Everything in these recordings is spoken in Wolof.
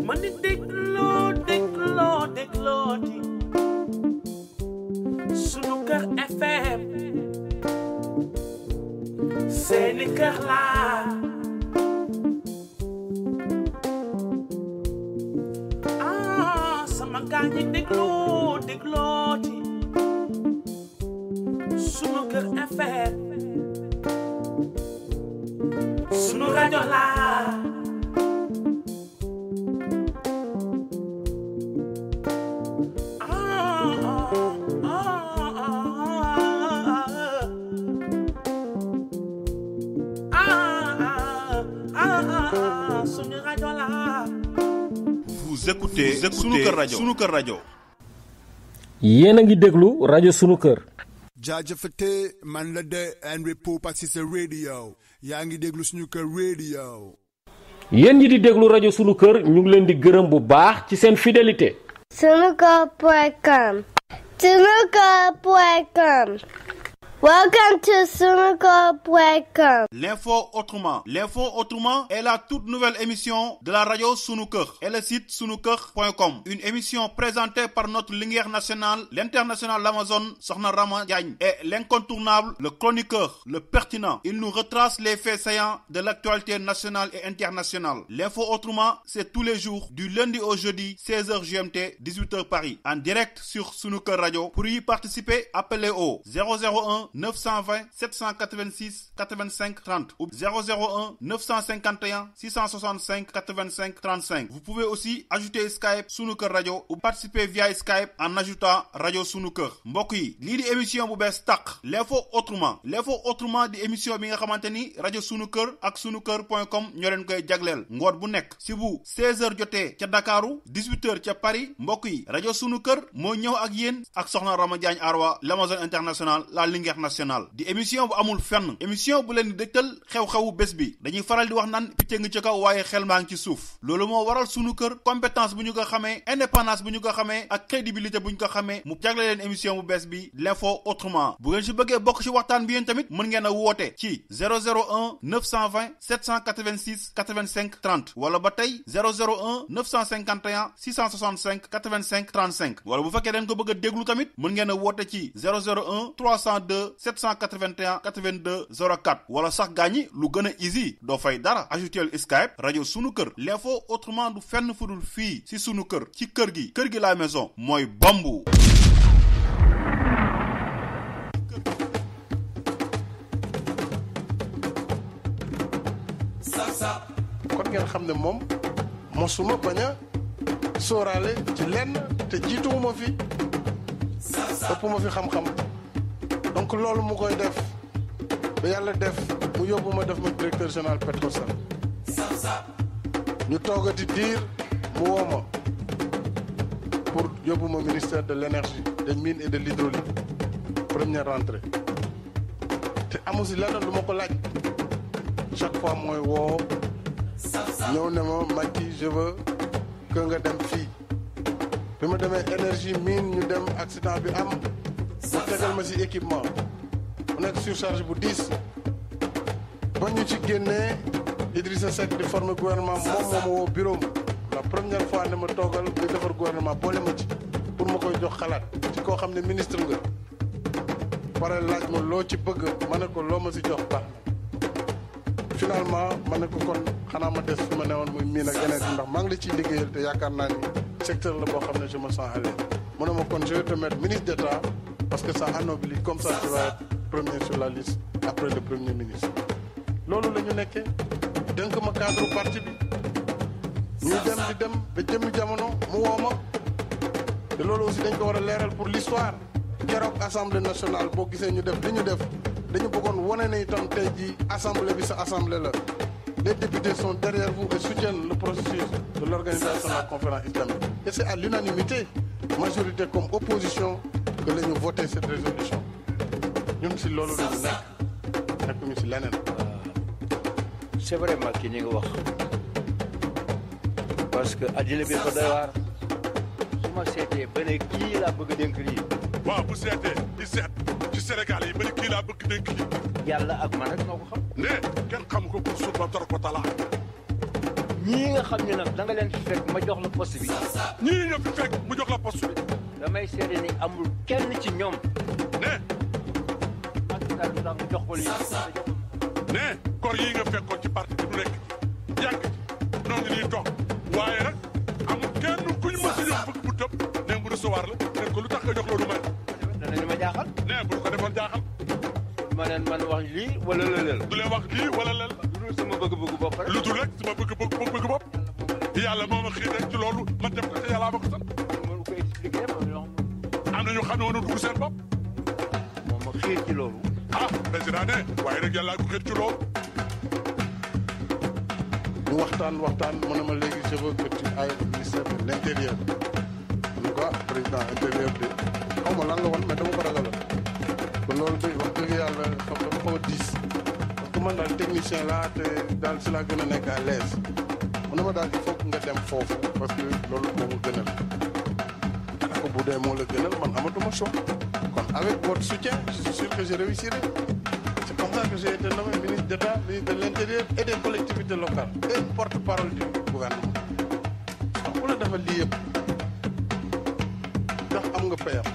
man di déglooti sunu kër FM seeni kër laa sama gaa ñi déglooti sunu kër FM sunu rajo laa Vous écoutez sunu kër rajo. yéen a ngi déglu rajo sunu kër. jaajëfate man la de Henry Poupa ci sa radio yaa ngi déglu suñu kër radio. yéen ñi di déglu rajo sunu kër ñu ngi leen di gërëm bu baax ci seen fidélité. Sunuker.com. Sunuker.com. Welcome to Sunuker.com. L'info autrement est la toute nouvelle émission de la radio Sunu Kër et le site sunuker.com. Une émission présentée par notre lumière nationale, l'international l'Amazon, Sokhna Rama Diagne, et l'incontournable, le chroniqueur, le pertinent. Il nous retrace les faits saillants de l'actualité nationale et internationale. L'info autrement, c'est tous les jours, du lundi au jeudi, 16h GMT, 18h Paris, en direct sur Sunu Kër Radio. Pour y participer, appelez au 001 920 786 85 30 ou 001 951 665 85 35. Vous pouvez aussi ajouter Skype Sunu Kër Radio ou participer via Skype en ajoutant Radio Sunu Kër. Mbokk yi lii di émission bu bees tàq l'info autrement di émission bi nga xamante ni rajo Sunu Kër ak sunuker.com ñoo leen koy jagleel ngoot bu nekk si bu 16h jotee ca Dakaru 18h ca Paris. mbokk yi rajo Sunu Kër moo ñëw ak yéen ak Sokhna Rama Diagne Arwa l'Amazon international la Linguère nationale di émission bu amul fenn émission bu leen di dëgtal xew-xewu bés bi dañuy faral di wax naan picc ngi ci kaw waaye xel maa ngi ci suuf loolu moo waral Sunu Kër compétence bu ñu ko xamee indépendance bu ñu ko xamee ak crédibilité bu ñu ko xamee mu jagle leen émission bu bees bi l'info autrement. bu ngeen si bëggee bokk ci waxtaan bi yéen tamit mën ngeen a woote ci 001 920 786 85 30 wala ba tey 001 951 665 85 35 wala bu fekkee dañ ko bëgg a déglu tamit mën ngeen a woote ci 001 302 781 82 04 wala sax gaañi lu gën a easy doo fay dara ajoutel Skype rajo Sunu Kër l'info autrement du fenn fudul fii si Sunu Kër ci kër gi la maison mooy bombu. kon ngeen xam ne moom mosuma bañ a sóoraale ci lenn te jiituwuma fi ëpp ma fi xam-xam donc loolu mu koy def ba yàlla def mu yóbbu ma def ma directeur général Petrosen ñu toogati diir mu woo ma pour yóbbu ma ministère de l'énergie des mines et de l'hydraulique première rentrée te amu si lenn lu ma ko laaj chaque fois mooy woo ñëw ne ma Macky je veux que nga dem fii bi ma demee énergie mine ñu dem accident bi am mu tegal ma si équipement mu nekk surcharge bu 10 ba ñu ci génnee Idrissa Seck di former gouvernement moom moo ma woo bureau la première fois ne ma toogal di defar gouvernement boole ma ci pour ma koy jox xalaat ci koo xam ne ministre nga pare laaj ma loo ci bëgg ma ne ko loo ma si jox baax finalement ma ne ko kon xanaa ma des fi ma newoon muy miin ak yeneen ndax maa ngi la ciy liggéeyal te yaakaar naa ni secteur la boo xam ne je me sens à l'aise mu ne ma kon je vais te mettre ministre d'État parce que ça anoblit comme ça tu vas être premier sur la liste après le premier ministre. loolu la ñu nekkee dënk ma cadre parti bi ñuy dem di dem ba jëmmi jamono mu woo ma te loolu aussi dañ ko war a leeral pour l'histoire keroog assemblée nationale boo gisee ñu def li ñu def dañu bëggoon wane ne itam tey jii assemblée bi sa assemblée la les députés sont derrière vous et soutiennent le processus de l'organisation de la conférence islamique et c'est à l'unanimité majorité comme opposition que la ñu voté cette résolution ñun si loolu la ñu nekk ñu si leneen. c'est vraiment kii ñu ngi wax parce que addina bi fa doy waar su ma seetee ba ne kii laa bëgg a dénk lii. waaw bu seetee di seet ci Sénégal yi ba ne kii laa bëgg dénk lii. yàlla ak man rek moo ko xam. ne kenn xam ko pour suuf ba tor ko talaa. ñii nga xam ne nag da nga leen fi fekk ma jox la poste bi. ñii nga fi fekk mu jox la poste bi. damay seede ni amul kenn ci ñoom. ne. ak daal nga jox ko lii. ne kor yii nga fekkoon ci parti bi du nekk yàgg noo ngi nii toog waaye nag amul kenn kuñ mës a jox bëgg bu tëb ne bu recevoir la ne ko lu tax nga jox loolu may. danañu ma jaaxal. ne bu ko defoon jaaxal. ma leen man wax lii wala lëleel. du leen wax lii wala lël. lu dul sama bëgg-bëgg bopp rek. lu dul rek sama bëgg bopp. yàlla moo ma xiir rek ci loolu ma def ko te yàlla ma ko sant. mënu ko expliquer am na ñu xam ne woon dugg seen bopp. moom ma xiir ci loolu. ah président ne waaye nag yàlla ko xiir ci loolu. ñu waxtaan mu ne ma léegi je veux que tu ailles au ministère de l'intérieur. en tout cas président intérieur de xaw ma lan la woon mais dama ko ragaloon. kon loolu day wax dëgg yàlla dafa xaw a diis. parce que man daal technicien laa te daal si laa gën a nekk à l'aise. mu ne ma daal il faut que nga dem foofu parce que loolu moo ma gënal. ko bu dee moo la gënal man amatuma choix. kon avec votre soutien je suis sûr que je réussirai. c'est comme ça que j'ai été nommé ministre d'État, ministre de l'Intérieur et des collectivités locales et porte-parole du gouvernement. donc ku la defal lii yëpp ndax am nga payam.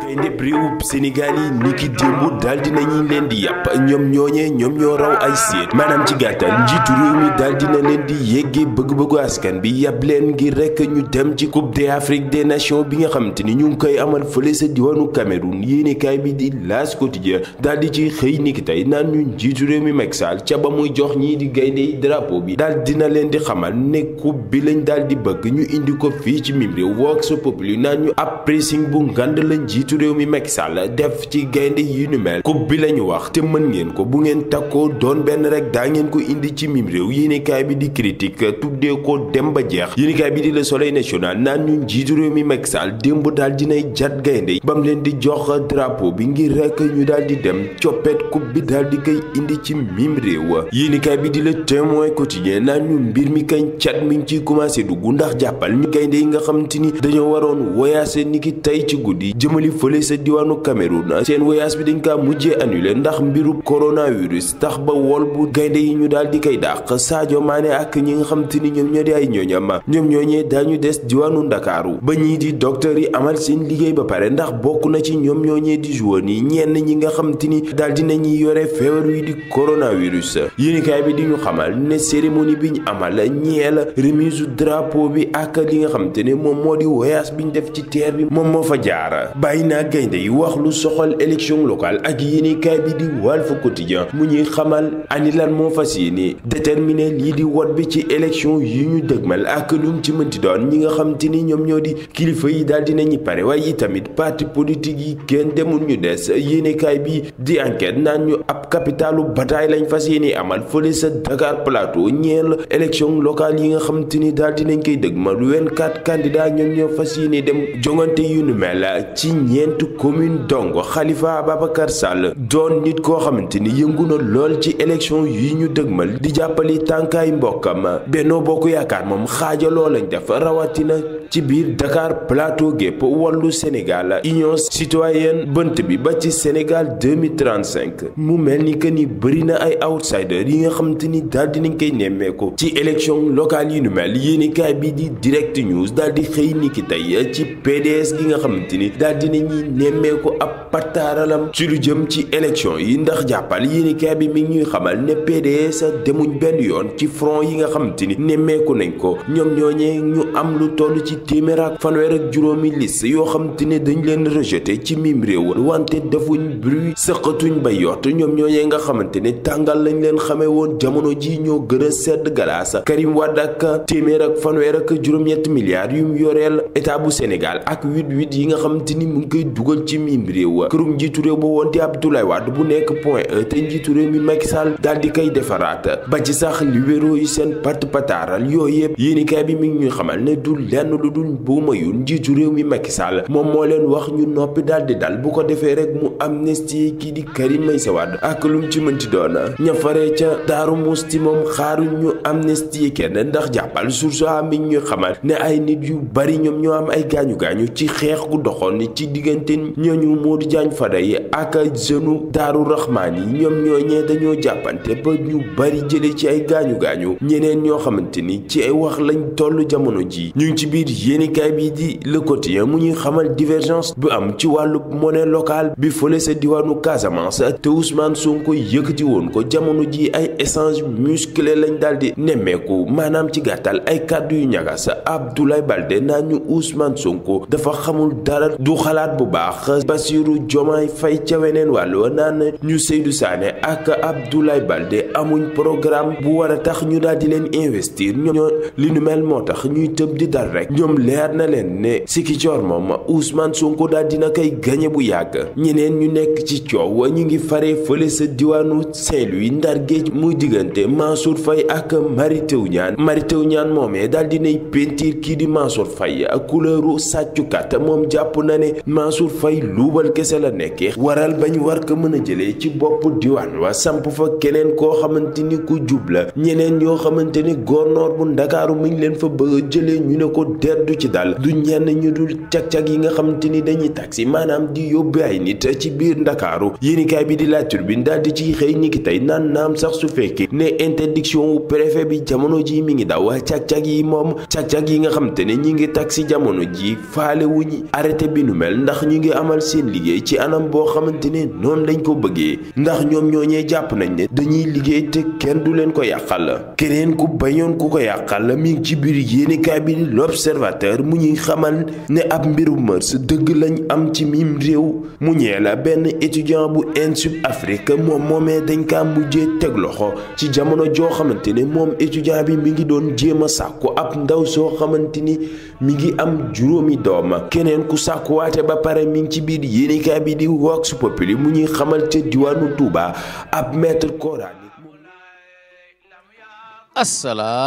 gaynde réewub Sénégal yi niki démb daal dinañu leen di yàpp ñoom ñooñee ñoom ñoo raw ay séet maanaam ci gàttal njiitu réew mi daal dina leen di yéggee bëgg-bëggu askan bi yàpp leen ngir rek ñu dem ci coupe d'Afrique des nations bi nga xamante ni ñu ngi koy amal fële sa diwaanu Cameroun yéenekaay bi di L'As Quotidien daal di ci xëy niki tey naan ñu njiitu réew mi Macky Sall ca ba muy jox ñii di gaynde yi drapeau bi daal dina leen di xamal ne coupe bi lañ daal di bëgg ñu indi ko fii ci mim réew Vox Populi naan ñu ab pressing bu ngand la njiitu réew mi Macky Sall def ci gaynde yu ni mel coupe bi lañu wax te mën ngeen ko bu ngeen takkoo doon benn rek daa ngeen ko indi ci mim réew yéenekaay bi di critique tuddee ko dem ba jeex yéenekaay bi di Le Soleil national naan ñu njiitu réew mi Macky Sall démb daal dinay jat gaynde bam leen di jox drapeau bi ngir rek ñu daal di dem coppet coupe bi daal di koy indi ci mim réew yéenekaay bi di Le Témoin quotidien naan ñu mbir mi kañ cat mi ngi ciy commencé dugg ndax jàppal ñu gaynde yi nga xamante ni dañoo waroon voyage niki tey ci guddi jëmali fële sa diwaanu Cameroun seen voyage bi dañ kaa mujjee annulé ndax mbirub coronavirus tax ba wol bu gaynde yi ñu daal di koy dàq Sadio Mané ak ñi nga xamante ni ñoom ñoo di ay ñooñam ñoom ñooñee daañu des diwaanu Ndakaaru ba ñii di docteur yi amal seen liggéey ba pare ndax bokk na ci ñoom ñooñee di joueur yi ñenn ñi nga xamante ni daal dinañuy yore feebar wi di coronavirus yéenekaay bi di ñu xamal ne cérémonie bi ñu amal ñeel remise drapeau bi ak li nga xamante ne moom moo di voyage bi ñu def ci terre bi moom moo fa jaar bàyyi naa gaynde yi wax lu soxal élection locale ak yéenekaay bi di Walf Quotidien mu ñuy xamal ani lan moo fas yéene déterminer lii di wot bi ci élection yi ñu dëgmal ak lum ci mënti doon ñi nga xamante ni ñoom ñoo di kilifa yi daal dinañu pare waaye itamit parti politique yi kenn demul ñu des yéenekaay bi di enquête naan ñu ab capitalu bataille lañ fas yéene amal fële sa Dakar Plateau ñeel élection locale yi nga xamante ni daal dinañ koy dëgmal 24 candidats ñoom ñoo fas yéene dem jongante yu nu mel ci ñeent commune dong Khalifa Ababacar Sall doon nit koo xamante ni yëngu na lool ci élection yi ñu dëgmal di jàppali tànkaay mbokkam Benno Bokk Yaakaar moom xaajaloo lañ def rawatina ci biir Dakar Plateau gépp Wallu Sénégal Union Citoyenne bënt bi ba ci Sénégal 2035 mu mel ni que ni bëri na ay outsider yi nga xamante ni daal dinañ koy nemmeeku ci élection locale yi nu mel yéenekaay bi di Direct News daal di xëy ni ki tey ci PDS gi nga xamante ni daal dinañuy nemmeeku ab pataaralam ci lu jëm ci élection yi ndax jàppal yéenekaay bi mi ngi ñuy xamal ne PDS demuñ benn yoon ci front yi nga xamante ni nemmeeku nañ ko ñoom ñooñee ñu am lu toll ci téeméer ak fanweer ak juróomi liste yoo xamante ne dañ leen rejeté ci mim réew wante defuñ bruit sëqatuñ ba yott ñoom ñooñee nga xamante ne tàngal lañ leen xamee woon jamono ji ñoo gën a sedd galaas Karim Wade ak téeméer ak fanweer ak juróom-ñetti milliards yu mu yoreel état bu Sénégal ak 8-8 yi nga xamante ni mu ngi koy dugal ci mim réew kërum njiitu réew ba woon di Abdoulaye Wade bu nekk Point E te njiitu réew mi Macky Sall daal di koy defaraat ba ci sax libéraux yi seen pataaral yooyu yëpp yéenekaay bi mi ngi ñuy xamal ne du lenn lu dul bu mayul njiitu réew mi Macky Sall moom moo leen wax ñu noppi daal di dal bu ko defee rek mu amnistie kii di Karim Meïssa Wade ak lum ci mënti doon ña faree ca Daaru Musti moom xaaruñ ñu amnistie kenn ndax jàppal source mi ngi ñuy xamal ne ay nit yu bari ñoom ñoo am ay gaañu-gaañu ci xeex gu doxoon ci diggante diggante ñooñu Modou Diagne Fada yi ak jeune Daaru Rahman yi ñoom ñooñee dañoo jàppante ba ñu bari jële ci ay gaañu-gaañu ñeneen ñoo xamante ni ci ay wax lañ toll jamono ji ñu ngi ci biir yéenikaay bi di Le Quotidien mu ñuy xamal divergence bu am ci wàllu monnaie locale bi fële sa diwaanu Casamance te Ousmane Sonko yëkkati woon ko jamono ji ay échange musclé lañ daal di nemmeeku maanaam ci gàttal ay kàddu yu ñagas Abdoulaye Baldé naa ñu Ousmane Sonko dafa xamul dara du xalaat bu baax Bassirou Diomaye Faye ca weneen wàllu naan ñu Seydou Sané ak Abdoulaye Baldé amuñ programme bu war a tax ñu daal di leen investir ñoo li nu mel moo tax ñuy tëb di dal rek ñoom leer na leen ne Sikicoor moom Ousmane Sonko daal dina koy gañe bu yàgg ñeneen ñu nekk ci coow ñu ngi faree fële sa diwaanu Saint-Louis Ndar Géej muy diggante Mansour Faye ak Mary Teuw Niane moomee daal dinay pentiir kii di Mansour Faye couleuru sàccukat moom jàpp na ne Mansour Faye luubal kese la nekkee waral bañ war ko mën a jëlee ci bopp diwaan wa samp fa keneen koo xamante ni ku jub la ñeneen ñoo xamante ni gornoor bu Ndakaaru mi ngi leen fa bëgg a jëlee ñu ne ko derdu ci dal du ñenn ñu dul cag-cag yi nga xamante ni dañuy taxi maanaam di yóbbu ay nit ci biir Ndakaaru yéenikaay bi di La Tribune daal di ci xëy niki tey naan naam sax su fekkee ne interdiction wu préfet bi jamono ji mi ngi daw cag-cag yi moom cag-cag yi nga xamante ne ñi ngi taxi jamono ji faale wuñu arrêté bi nu mel ndax ñu ngi amal seen liggéey ci anam boo xamante ne noonu lañ ko bëggee ndax ñoom ñooñee jàpp nañ ne dañuy liggéey te kenn du leen ko yàqal keneen ku bañoon ku ko yàqal mi ngi ci biir yéenikaay bi di L'Observateur mu ñuy xamal ne ab mbiru mërs dëgg lañ am ci mim réew mu ñee la benn étudiant bu INSUP Afrique moom moomee dañ kaa mujjee teg loxo ci jamono joo xamante ne moom étudiant bi mi ngi doon jéem a sàkku ab ndaw soo xamante ni mi ngi am juróomi doom keneen ku sàkkuwaate ba pare mi ngi ci biir yéenikaay bi di Vox Populi mu ñuy xamal ca diwaanu Touba ab maître coranique.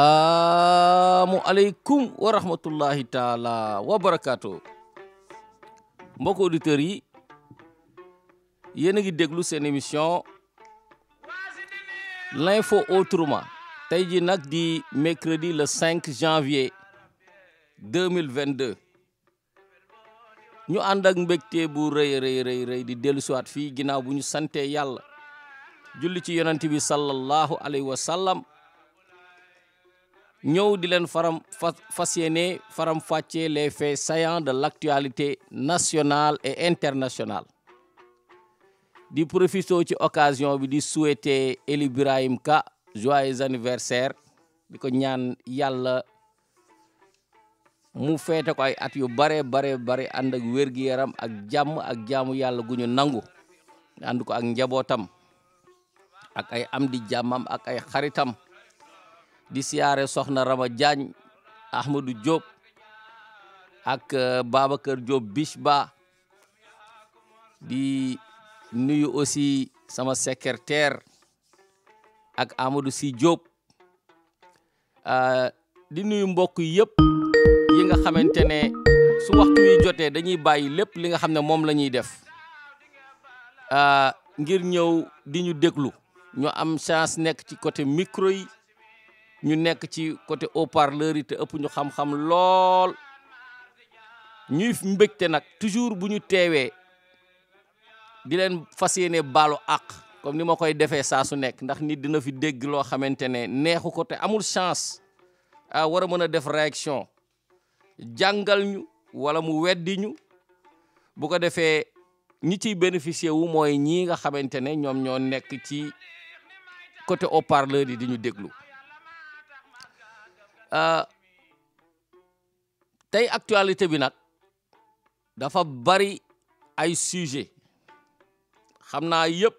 assalaamu aleykum wa rahmatullahi taala wa barakaatu mbokk auditeurs yi yéen a ngi déglu seen émission l'info autrement tey ji nag di mercredi le 5 janvier 2022 ñu ànd ak mbégte bu rëy di dellu siwaat fii ginnaaw bu ñu sante yàlla julli ci yonent bi sallallahu alayhi wa sallam ñëw di leen fas yéene faram fàccee les faits saillants de l'actualité nationale et internationale di profito ci occasion bi di souhaiter Eli Birahim Ka joyeux anniversaire di ko ñaan yàlla mu feete ko ay at yu bare ànd ak wér-gi-yaram ak jàmm ak jaamu yàlla gu ñu nangu ànd ko ak njabootam ak ay am di jàmmam ak ay xaritam di siyaare soxna Rama Diagne Ahmadou Diop ak Babacar Diop Bichba di nuyu aussi sama secrétaire ak Amadou Sy Diop di nuyu mbokk yëpp yi nga xamante ne su waxtu wi jotee dañuy bàyyi lépp li nga xam ne moom la ñuy def ngir ñëw di ñu déglu ñu am chance nekk ci côté micro yi ñu nekk ci côté haut-parleur yi te ëpp ñu xam-xam lool ñuy mbégte nag toujours bu ñu teewee di leen fas yéene baalu àq comme ni ma koy defee saa su nekk ndax nit dina fi dégg loo xamante ne neexu ko te amul chance war a mën a def réaction jàngal ñu wala mu weddi ñu bu ko defee ñi ciy bénéficier wu mooy ñii nga xamante ne ñoom ñoo nekk ci côté haut-parleur yi di ñu déglu tey actualité bi nag dafa bari ay sujet xam naa yëpp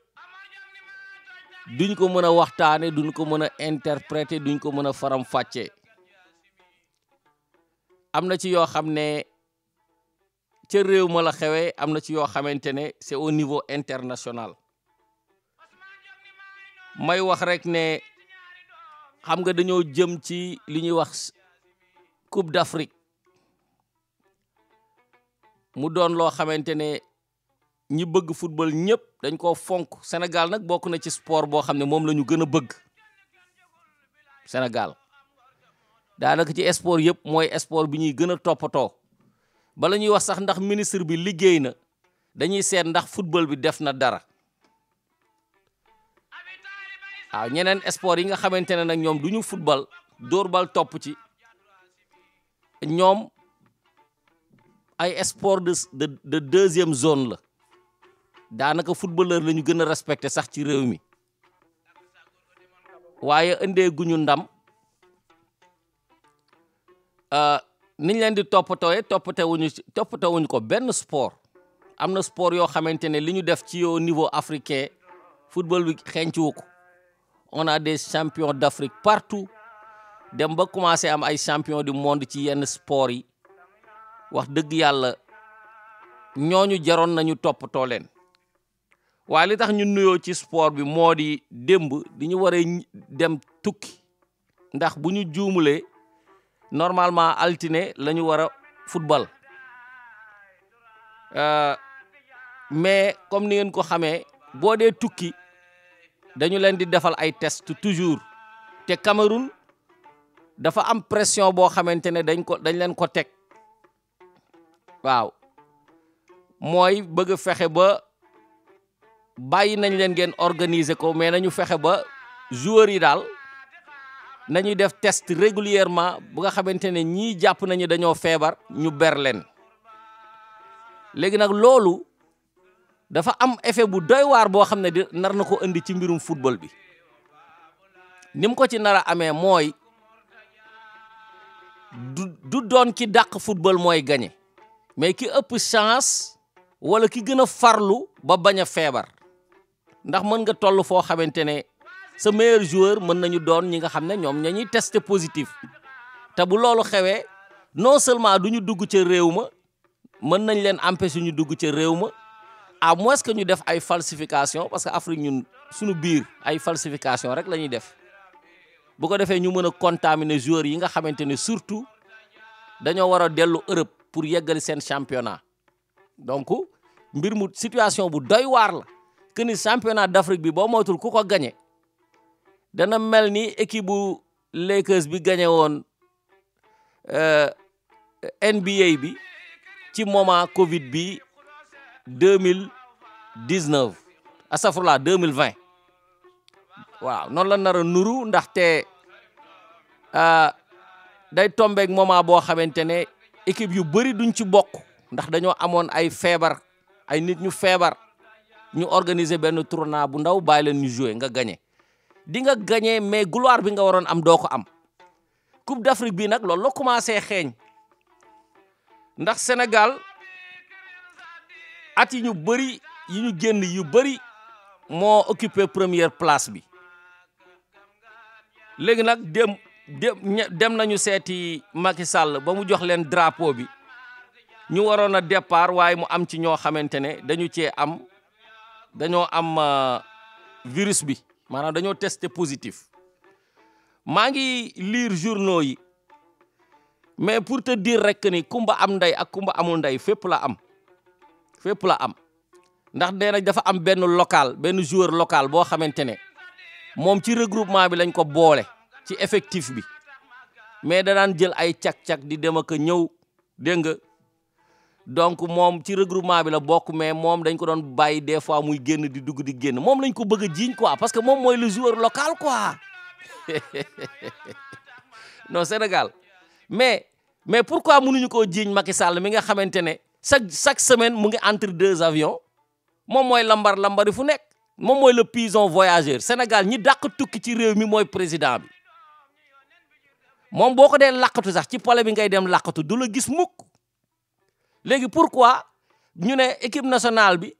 duñ ko mën a waxtaane duñ ko mën a interpréter duñ ko mën a faram fàccee am na ci yoo xam ne ca réew ma la xewee am na ci yoo xamante ne c'est au niveau international may wax rek ne xam nga dañoo jëm ci li ñuy wax Coupe d'Afrique mu doon loo xamante ne ñi bëgg football ñëpp dañ koo fonk Sénégal nag bokk na ci sport boo xam ne moom la ñu gën a bëgg Sénégal daanaka ci sport yëpp mooy sport bi ñuy gën a toppatoo bala ñuy wax sax ndax ministre bi liggéey na dañuy seet ndax football bi def na dara waaw ñeneen sport yi nga xamante ne nag ñoom du ñu football dóor bal topp ci ñoom ay sport de deuxième zone la daanaka footballeur la ñu gën a respecté sax ci réew mi waaye indee guñu ndam niñ leen di toppatewuñu ko benn sport am na sport yoo xamante ne li ñu def ci au niveau africain football bi xeeñciwu ko on a des champions d'Afrique partout dem ba commencé am ay champions du monde ci yenn sport yi wax dëgg yàlla ñooñu jaroon nañu toppatoo leen waaye li tax ñu nuyoo ci sport bi moo di démb di ñu waree dem tukki ndax bu ñu juumulee normalement altine la ñu war a football mais comme ni ngeen ko xamee boo dee tukki dañu leen di defal ay test toujours te Cameroun dafa am pression boo xamante ne dañ leen ko teg waaw mooy bëgg fexe ba bàyyi nañ leen ngeen organiser ko mais nañu fexe ba joueurs yi daal nañuy def test régulièrement bu nga xamante ne ñii jàpp nañu dañoo feebar ñu ber leen léegi nag loolu dafa am effet bu doy waar boo xam ne nar na ko indi ci mbirum football bi ni mu ko ci nar a amee mooy du doon ki dàq football mooy gagné mais ki ëpp chance wala ki gën a farlu ba bañ a feebar ndax mën nga toll foo xamante ne sa meilleur joueur mën nañu doon ñi nga xam ne ñoom ñañuy testé positif te bu loolu xewee non seulement du ñu dugg ca réew ma mën nañ leen empêcher ñu dugg ca réew ma à moins que ñu def ay falsification parce que Afrique ñun suñu biir ay falsification rek la ñuy def bu ko defee ñu mën a contaminer joueurs yi nga xamante ne surtout dañoo war a dellu Europe pour yeggali seen championnat donc mbir mu situation bu doy waar la que ni championnat d'Afrique bi boo moytul ku ko gagné dana mel ni équipe bu Lakers bi gagné woon NBA bi ci moment Covid bi 2019 astafurlah 2020 waaw noonu la nar a nuru ndaxte day tombeek moment boo xamante ne équipe yu bëri duñ ci bokk ndax dañoo amoon ay feebar ay nit ñu feebar ñu organiser benn tournoi bu ndaw bàyyi leen ñu jouer nga gagné di nga gagné mais gloire bi nga waroon am doo ko am Coupe d'Afrique bi nag loolu la commencé xeeñ ndax Sénégal at yi ñu bëri yi ñu génn yu bëri moo occupé première place bi léegi nag dem nañu seeti Macky Sall ba mu jox leen drapeau bi ñu waroon a départ waaye mu am ci ñoo xamante ne dañoo am virus bi maanaam dañoo testé positif maa ngi lire journaux yi mais pour te dire rek ni kumba am ndey ak kumba amul ndey fépp la am ndax nee na dafa am benn joueur local boo xamante ne moom ci regroupement bi lañ ko boole ci effectif bi mais da daan jël ay cak-cak di dem ak ñëw dégg nga donc moom ci regroupement bi la bokk mais moom dañ ko doon bàyyi des fois muy génn di dugg di génn moom lañ ko bëgg a jiiñ quoi parce que moom mooy le joueur local quoi non Sénégal mais pourquoi mënuñu koo jiiñ Macky Sall mi nga xamante ne chaque semaine mu ngi entre deux avions moom mooy lambari fu nekk moom mooy le pigeon voyageur Sénégal ñi dàq tukki ci réew mi mooy président bi moom boo ko dee làqatu sax ci palais bi ngay dem làqatu du la gis mukk léegi pourquoi ñu ne équipe nationale bi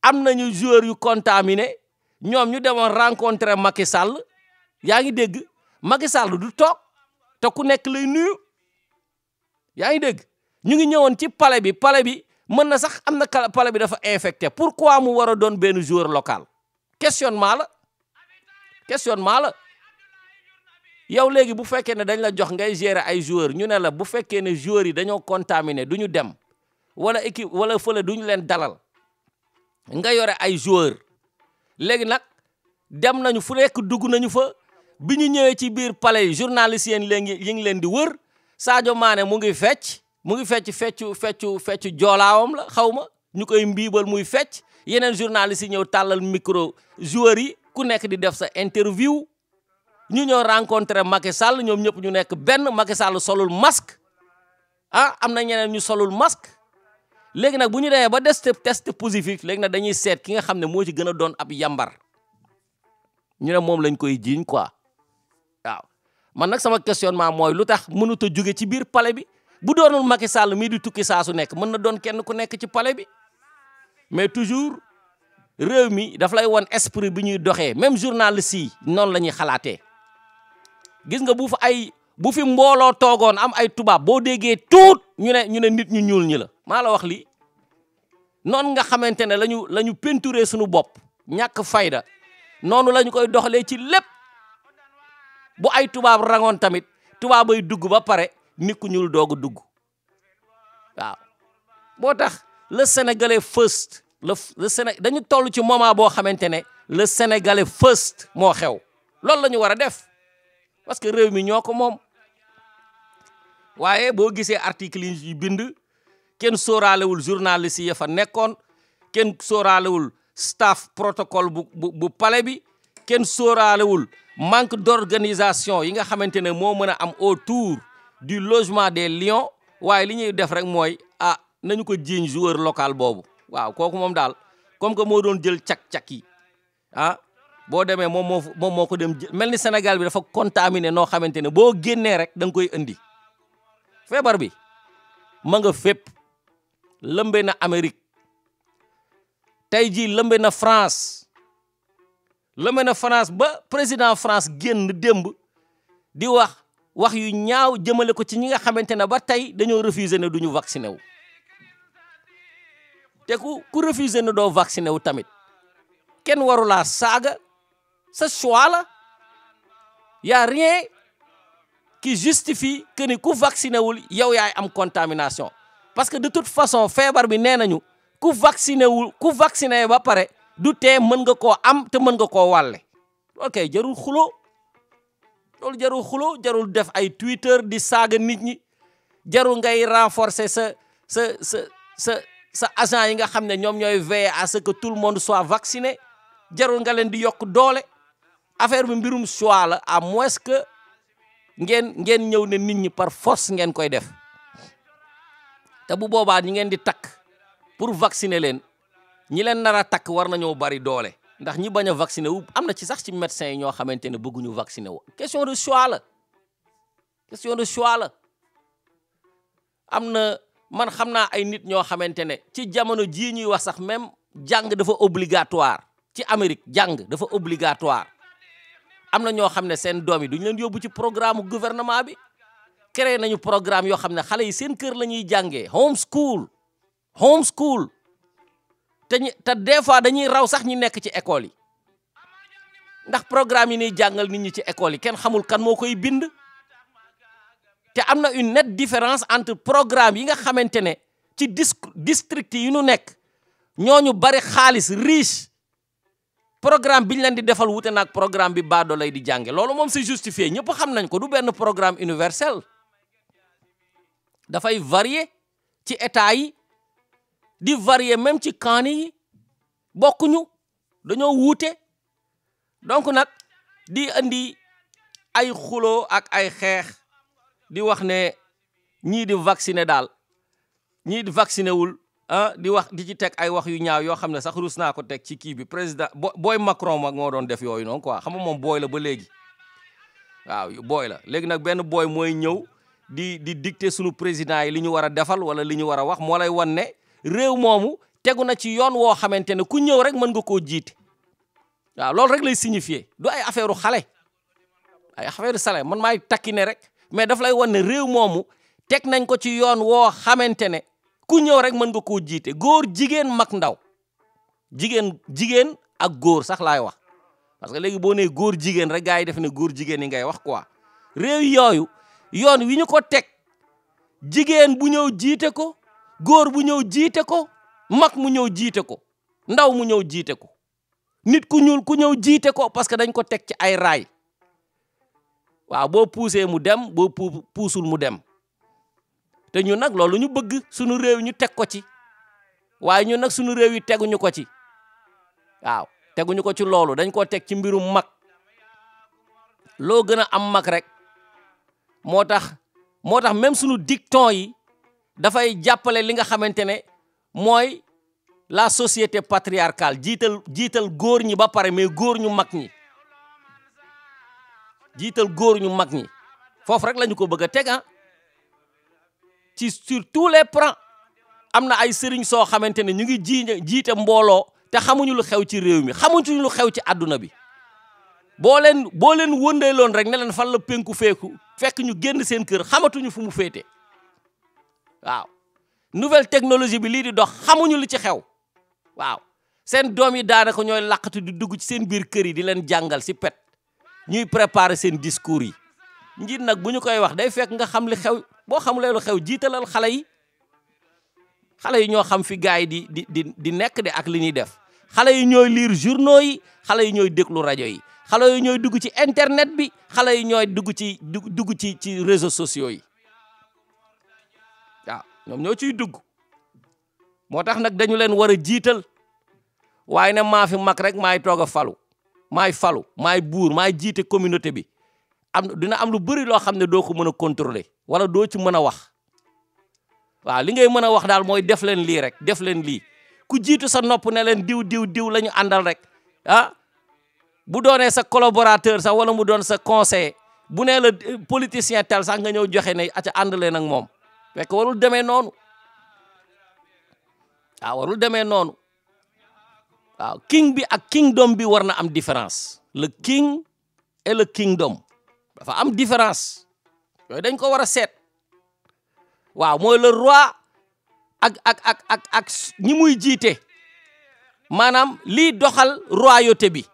am nañu joueurs yu contaminé ñoom ñu demoon rencontrer Macky Sall yaa ngi dégg Macky Sall du toog te ku nekk lay nuyu yaa ngi dégg ñu ngi ñëwoon ci palais bi mën na sax am na palais bi dafa infecté pourquoi mu war a doon benn joueur local questionnement la yow léegi bu fekkee ne dañ la jox ngay gérer ay joueurs ñu ne la bu fekkee ne joueurs yi dañoo contaminé du ñu dem wala équipe wala fële du ñu leen dalal nga yore ay joueurs léegi nag dem nañu fu nekk dugg nañu fa bi ñu ñëwee ci biir palais yi journalistes yi ngi leen di wër Sadio Mané mu ngi fecc feccu joolaawam la xaw ma ñu koy mbiibal muy fecc yeneen journalistes yi ñëw tàllal micro joueurs yi ku nekk di def sa interview ñu ñëw rencontré Macky Sall ñoom ñëpp ñu nekk benn Macky Sall solul masque am na ñeneen ñu solul masque léegi nag bu ñu demee ba test positif léegi nag dañuy seet ki nga xam ne moo ci gën a doon ab yambar ñu ne moom lañ koy jiiñ quoi waaw man nag sama questionnement mooy lu tax mënut a jóge ci biir palais bi bu doonul Macky Sall mii di tukki saa su nekk mën na doon kenn ku nekk ci palais bi mais toujours réew mi daf lay won esprit bi ñuy doxee même journaliste yi noonu la ñuy xalaatee gis nga bu fi mbooloo toogoon am ay tubaab boo déggee tuut ñu ne nit ñu ñuul ñi la maa la wax lii noonu nga xamante ne la ñu peinturé suñu bopp ñàkk fayda noonu la ñu koy doxalee ci lépp bu ay tubaab rangoon tamit tubaab ay dugg ba pare nit ku ñuul doog a dugg waaw boo tax le sénégalais first dañu toll ci moment boo xamante ne le sénégalais first moo xew loolu la ñu war a def parce que réew mi ñoo ko moom waaye boo gisee article yi bind kenn sóoraalewul journaliste yi fa nekkoon kenn sóoraalewul staff protocole bu palais bi kenn sóoraalewul manque d'organisation yi nga xamante ne moo mën a am autour du logement des lions waaye li ñuy def rek mooy nañu ko jiiñ joueur local boobu waaw kooku moom daal comme que moo doon jël cak-cak yi boo demee moom moo ko dem mel ni Sénégal bi dafa contaminé noo xamante ne boo génnee rek da nga koy indi feebar bi ma nga fépp lëmbe na Amérique tey jii lëmbe na France ba président France génn démb di wax yu ñaaw jëmale ko ci ñi nga xamante ne ba tey dañoo refuser ne duñu vacciné wu te ku refuser ne doo vacciné wu tamit kenn warulaa saaga sa choix la y a rien qui justifie que ni ku vacciné wul yow yaay am contamination parce que de toute façon feebar bi nee nañu ku vacciné ba pare du tee mën nga koo am te mën nga koo wàlle ok jarul xuloo loolu jarul xuloo jarul def ay Twitter di saaga nit ñi jarul ngay renforcer sa agent yi nga xam ne ñoom ñooy veiller à ce que tout le monde soit vacciné jarul nga leen di yokk doole affaire bi mbirum choix la à moins que ngeen ñëw ne nit ñi par force ngeen koy def te bu boobaa ñi ngeen di takk pour vacciner leen ñi leen nar a takk war nañoo bari doole ndax ñi bañ a vacciner wu am na ci sax ci médecins yi ñoo xamante ne bëgguñu vacciner wu question de choix la am na man xam naa ay nit ñoo xamante ne ci jamono jii ñuy wax sax même jàng dafa obligatoire ci Amérique jàng dafa obligatoire am na ñoo xam ne seen doom yi duñu leen yóbbu ci programme gouvernement bi créé nañu programme yoo xam ne xale yi seen kër la ñuy jàngee homeschool te des fois dañuy raw sax ñi nekk ci école yi ndax programme yi ñuy jàngal nit ñi ci école yi kenn xamul kan moo koy bind te am na une nette différence entre programme yi nga xamante ne ci district yi ñu nekk ñooñu bari xaalis riche programme bi ñu leen di defal wute nag programme bi baado lay di jànge loolu moom c'est justifié ñëpp xam nañ ko du benn programme universel dafay varier ci état yi di varier même ci kaani yi bokkuñu dañoo wuute donc nag di andi ay xuloo ak ay xeex di wax ne ñii di vacciner daal ñii di vacciner wul di wax di ci teg ay wax yu ñaaw yoo xam ne sax rus naa ko teg ci kii bi président booy Macron mag moo doon def yooyu noonu quoi xam nga moom booy la ba léegi waaw booy la léegi nag benn booy mooy ñëw di dicter sunu président yi li ñu war a defal wala li ñu war a wax moo lay wan ne réew moomu tegu na ci yoon woo xamante ne ku ñëw rek mën nga koo jiite waaw loolu rek lay signifier du ay affaire xale ay affaire xale man maay takkine rek mais daf lay wan ne réew moomu teg nañ ko ci yoon woo xamante ne ku ñëw rek mën nga koo jiite góor jigéen mag ndaw jigéen ak góor sax laay wax parce que léegi boo nee góor jigéen rek gars yi def ne góor jigéen yi ngay wax quoi réew yooyu yoon wi ñu ko teg jigéen bu ñëw jiite ko góor bu ñëw jiite ko mag mu ñëw jiite ko ndaw mu ñëw jiite ko nit ku ñuul ku ñëw jiite ko parce que dañ ko teg ci ay raay waaw boo poussé mu dem boo puusul mu dem te ñu nag loolu ñu bëgg sunu réew ñu teg ko ci waaye ñun nag suñu réew yi teguñu ko ci waaw teguñu ko ci loolu dañ koo teg ci mbirum mag loo gën a am mag rek moo tax même suñu dicton yi dafay jàppale li nga xamante ne mooy la société patriarcale jiital góor ñi ba pare mais góor ñu mag ñi jiital góor ñu mag ñi foofu rek lañu ko bëgg a teg ci sur tous les plans am na ay sëriñ soo xamante ne ñu ngi jiite mbooloo te xamuñu lu xew ci réew mi xamuñu lu xew ci àdduna bi boo leen wëndeeloon rek ne leen fan la penku feeku fekk ñu génn seen kër xamatuñu fu mu féete waaw nouvelle technologie bi lii di dox xamuñu li ci xew waaw seen doom yi daanaka ñooy laqatu di dugg ci seen biir kër yi di leen jàngal si pet ñuy préparer seen discours yi njiit nag bu ñu koy wax day fekk nga xam li xew boo xamulee lu xew jiitalal xale yi ñoo xam fi gars yi di nekk de ak li ñuy def xale yi ñooy lire journaux yi xale yi ñooy déglu rajo yi xale yi ñooy dugg ci internet bi xale yi ñooy dugg ci réseaux sociaux yi waaw ñoom ñoo ciy dugg moo tax nag dañu leen war a jiital waaye ne maa fi mag rek maay toog a falu maay buur maay jiite communauté bi dina am lu bëri loo xam ne doo ko mën a contrôler wala doo ci mën a wax waaw li ngay mën a wax daal mooy def leen lii rek def leen lii ku jiitu sa nopp ne leen diw la ñu àndal rek bu doonee sa collaborateur sax wala mu doon sa conseiller bu nee la politicien tel sax nga ñëw joxe ne aca ànd leen ak moom fekk warul demee noonu waaw king bi ak kingdom bi war na am différence le king et le kingdom dafa am différence yooyu dañ ko war a seet waaw mooy le roi ak ñi muy jiite maanaam lii doxal royauté bi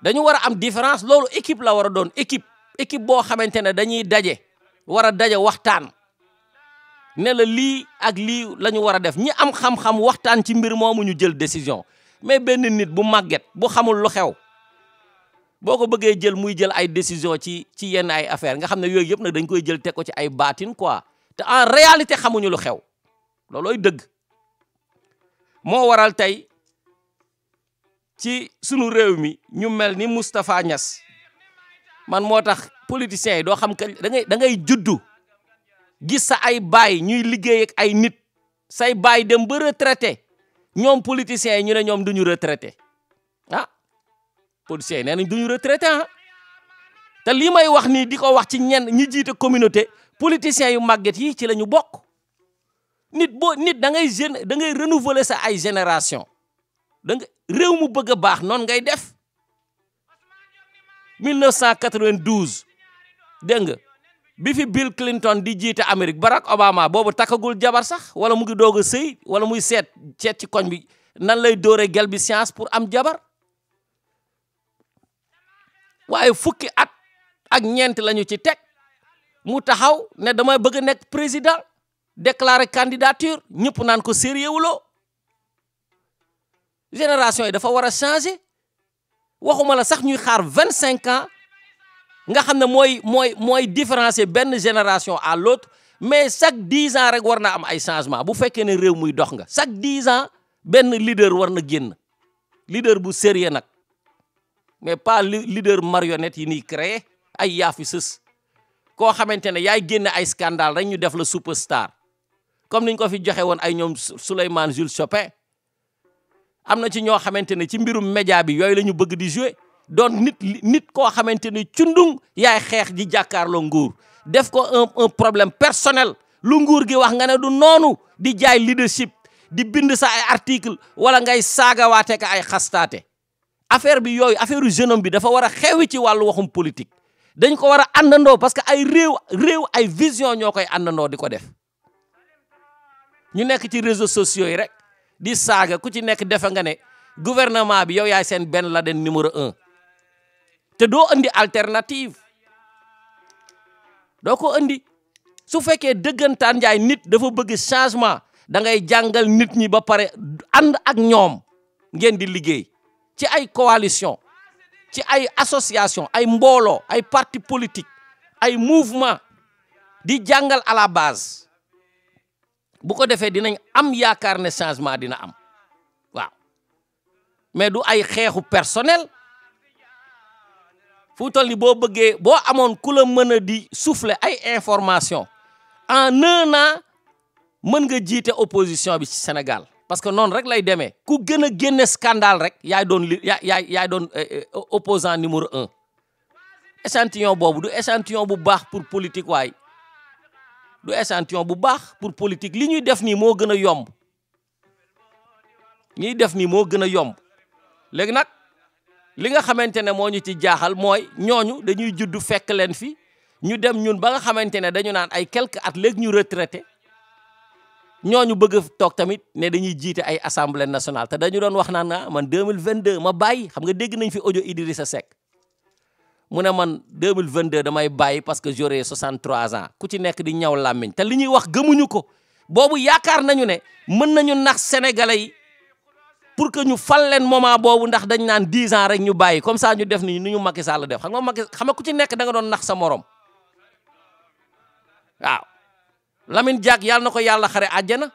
dañu war a am différence loolu équipe la war a doon équipe boo xamante ne dañuy daje war a daje waxtaan ne la lii ak lii la ñu war a def ñi am xam-xam waxtaan ci mbir moomu ñu jël décision mais benn nit bu màgget bu xamul lu xew boo ko bëggee jël muy jël ay décision ci yenn ay affaire nga xam ne yooyu yëpp nag dañ koy jël teg ko ci ay baatin quoi te en réalité xamuñu lu xew loolooy dëgg moo waral tey ci sunu réew mi ñu mel ni Moustapha Niass man moo tax politiciens yi doo xam que da ngay juddu gis sa ay baay ñuy liggéey ak ay nit say baay dem ba retraité ñoom politiciens yi ñu ne ñoom duñu retraité politiciens yi nee nañ duñu retraité te lii may wax nii di ko wax ci ñenn ñi jiite communauté politiciens yu màgget yi ci la ñu bokk nit da ngay renouveler sa ay génération réew mu bëgg a baax noonu ngay def 1992 dégg nga bi fi Bill Clinton di jiite Amérique Barack Obama boobu takkagul jabar sax wala mu ngi doog a sëy wala muy seet ci koñ bi nan lay dóore gel bi science pour am jabar waaye fukki at ak ñeent lañu ci teg mu taxaw ne damay bëgg a nekk président déclarer candidature ñëpp naan ko sérieux wuloo génération yi dafa war a changer waxuma la sax ñuy xaar 25 ans nga xam ne mooy différencier benn génération à l'autre mais chaque 10 ans rek war na am ay changement bu fekkee ne réew muy dox nga chaque 10 ans benn leader war na génn leader bu sérieux nag mais pas leader marionnette yi ni créé ay yaafi sës koo xamante ne yaay génne ay scandale rek ñu def la superstar comme niñ ko fi joxe woon ay ñoom Souleymane Jules Chopin am na ci ñoo xamante ne ci mbirum média bi yooyu la ñu bëgg di jouer doon nit koo xamante ne cundung yaay xeex di jàkkaarloo nguur def ko un problème personnel lu nguur gi wax nga ne du noonu di jaay leadership di bind sa ay article wala ngay saagawaate ka ay xastaate affaire bi yooyu affaire jeune homme bi dafa war a xewi ci wàllu waxum politique dañ ko war a àndandoo parce que ay réew ay vision ñoo koy àndandoo di ko def ñu nekk ci réseaux sociaux yi rek di saaga ku ci nekk defe nga ne gouvernement bi yow yaay seen Ben Laden numéro 1 te doo andi alternative doo ko andi su fekkee dëggantaan njaay nit dafa bëgg changement da ngay jàngal nit ñi ba pare ànd ak ñoom ngeen di liggéey ci ay coalition ci ay association ay mbooloo ay parti politique ay mouvement di jàngal à la base bu ko defee dinañ am yaakaar ne changement dina am waaw mais du ay xeexu personnel fu toll ni boo bëggee boo amoon ku la mën a di souffler ay information en 1 an mën nga jiite opposition bi ci Sénégal parce que noonu rek lay demee ku gën a génne scandale rek yaay doon opposant numéro 1 échantillon boobu du échantillon bu baax pour politique waay du échantillon bu baax pour politique li ñuy def nii moo gën a yomb ñuy def nii moo gën a yomb léegi nag li nga xamante ne moo ñu ci jaaxal mooy ñooñu dañuy judd fekk leen fi ñu dem ñun ba nga xamante ne dañu naan ay quelques at léegi ñu retraité ñooñu bëgg a toog tamit ne dañuy jiite ay assemblée nationale te dañu doon wax naan man 2022 ma bàyyi xam nga dégg nañ fi audio Idrissa Seck mu ne man 2022 damay bàyyi parce que j'aurai 63 ans ku ci nekk di ñaw làmmiñ te li ñuy wax gëmuñu ko boobu yaakaar nañu ne mën nañu nax sénégalais yi pour que ñu fal leen moment boobu ndax dañ naan 10 ans rek ñu bàyyi comme ça ñu def ni ñu Macky Sall def xam nga ku ci nekk da nga doon nax sa morom waaw Lamine Diack yàlla na ko yàlla xare àjjana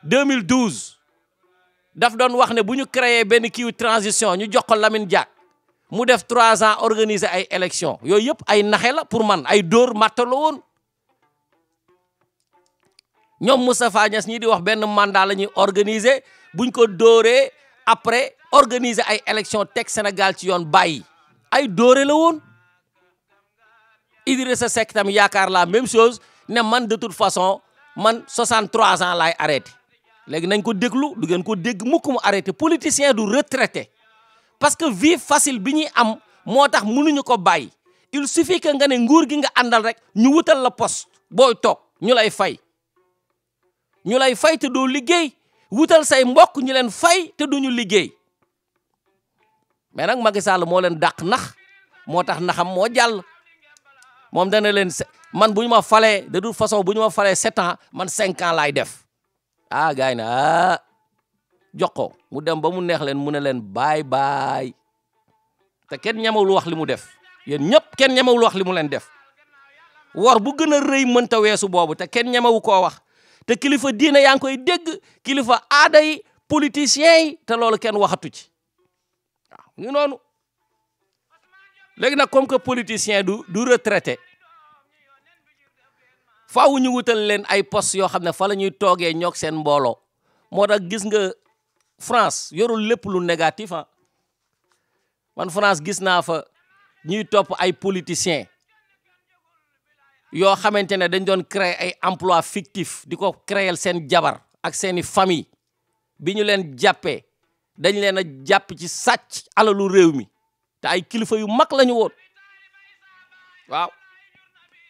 2012 daf doon wax ne bu ñu créé benn kiiw transition ñu jox ko Lamine Diack mu def 3 ans organiser ay élections yooyu yëpp ay naxe la pour man ay dóor mattalo woon ñoom Moustapha Niasse ñii di wax benn mandat la ñuy organiser buñ ko dóoree après organiser ay élections teg Sénégal ci yoon bàyyi ay dóore la woon Idrissa Seck tam yaakaar la même chose ne man de toute façon man 63 ans laay arrêté léegi nañ ko déglu du ngeen ko dégg mukk mu arrêté politicien du retraité parce que vie facile bi ñuy am moo tax mënuñu ko bàyyi il suffit que nga ne nguur gi nga àndal rek ñu wutal la poste booy toog ñu lay fay te doo liggéey wutal say mbokk ñu leen fay te duñu liggéey mais nag Macky Sall moo leen dàq nax moo tax naxam moo jàll moom dana leen man bu ñu ma falee de toute façon bu ñu ma falee 7 ans man 5 ans laay def gars yi ne jox ko mu dem ba mu neex leen mu ne leen baay baay te kenn ñemewul wax li mu def yéen ñëpp kenn ñemewul wax li mu leen def wor bu gën a rëy mënta weesu boobu te kenn ñemewu koo wax te kilifa diine yaa ngi koy dégg kilifa aada yi politiciens yi te loolu kenn waxatu ci waaw ñu noonu léegi nag comme que politicien du retraité faaw ñu wutal leen ay poste yoo xam ne fa la ñuy toogee ñoog seen mbooloo moo tax gis nga France yorul lépp lu négatif man France gis naa fa ñuy topp ay politiciens yoo xamante ne dañ doon créer ay emploi fictif di ko créer seen jabar ak seeni famille bi ñu leen jàppee dañ leen a jàpp ci sàcc alalu réew mi te ay kilifa yu mag lañu woon waaw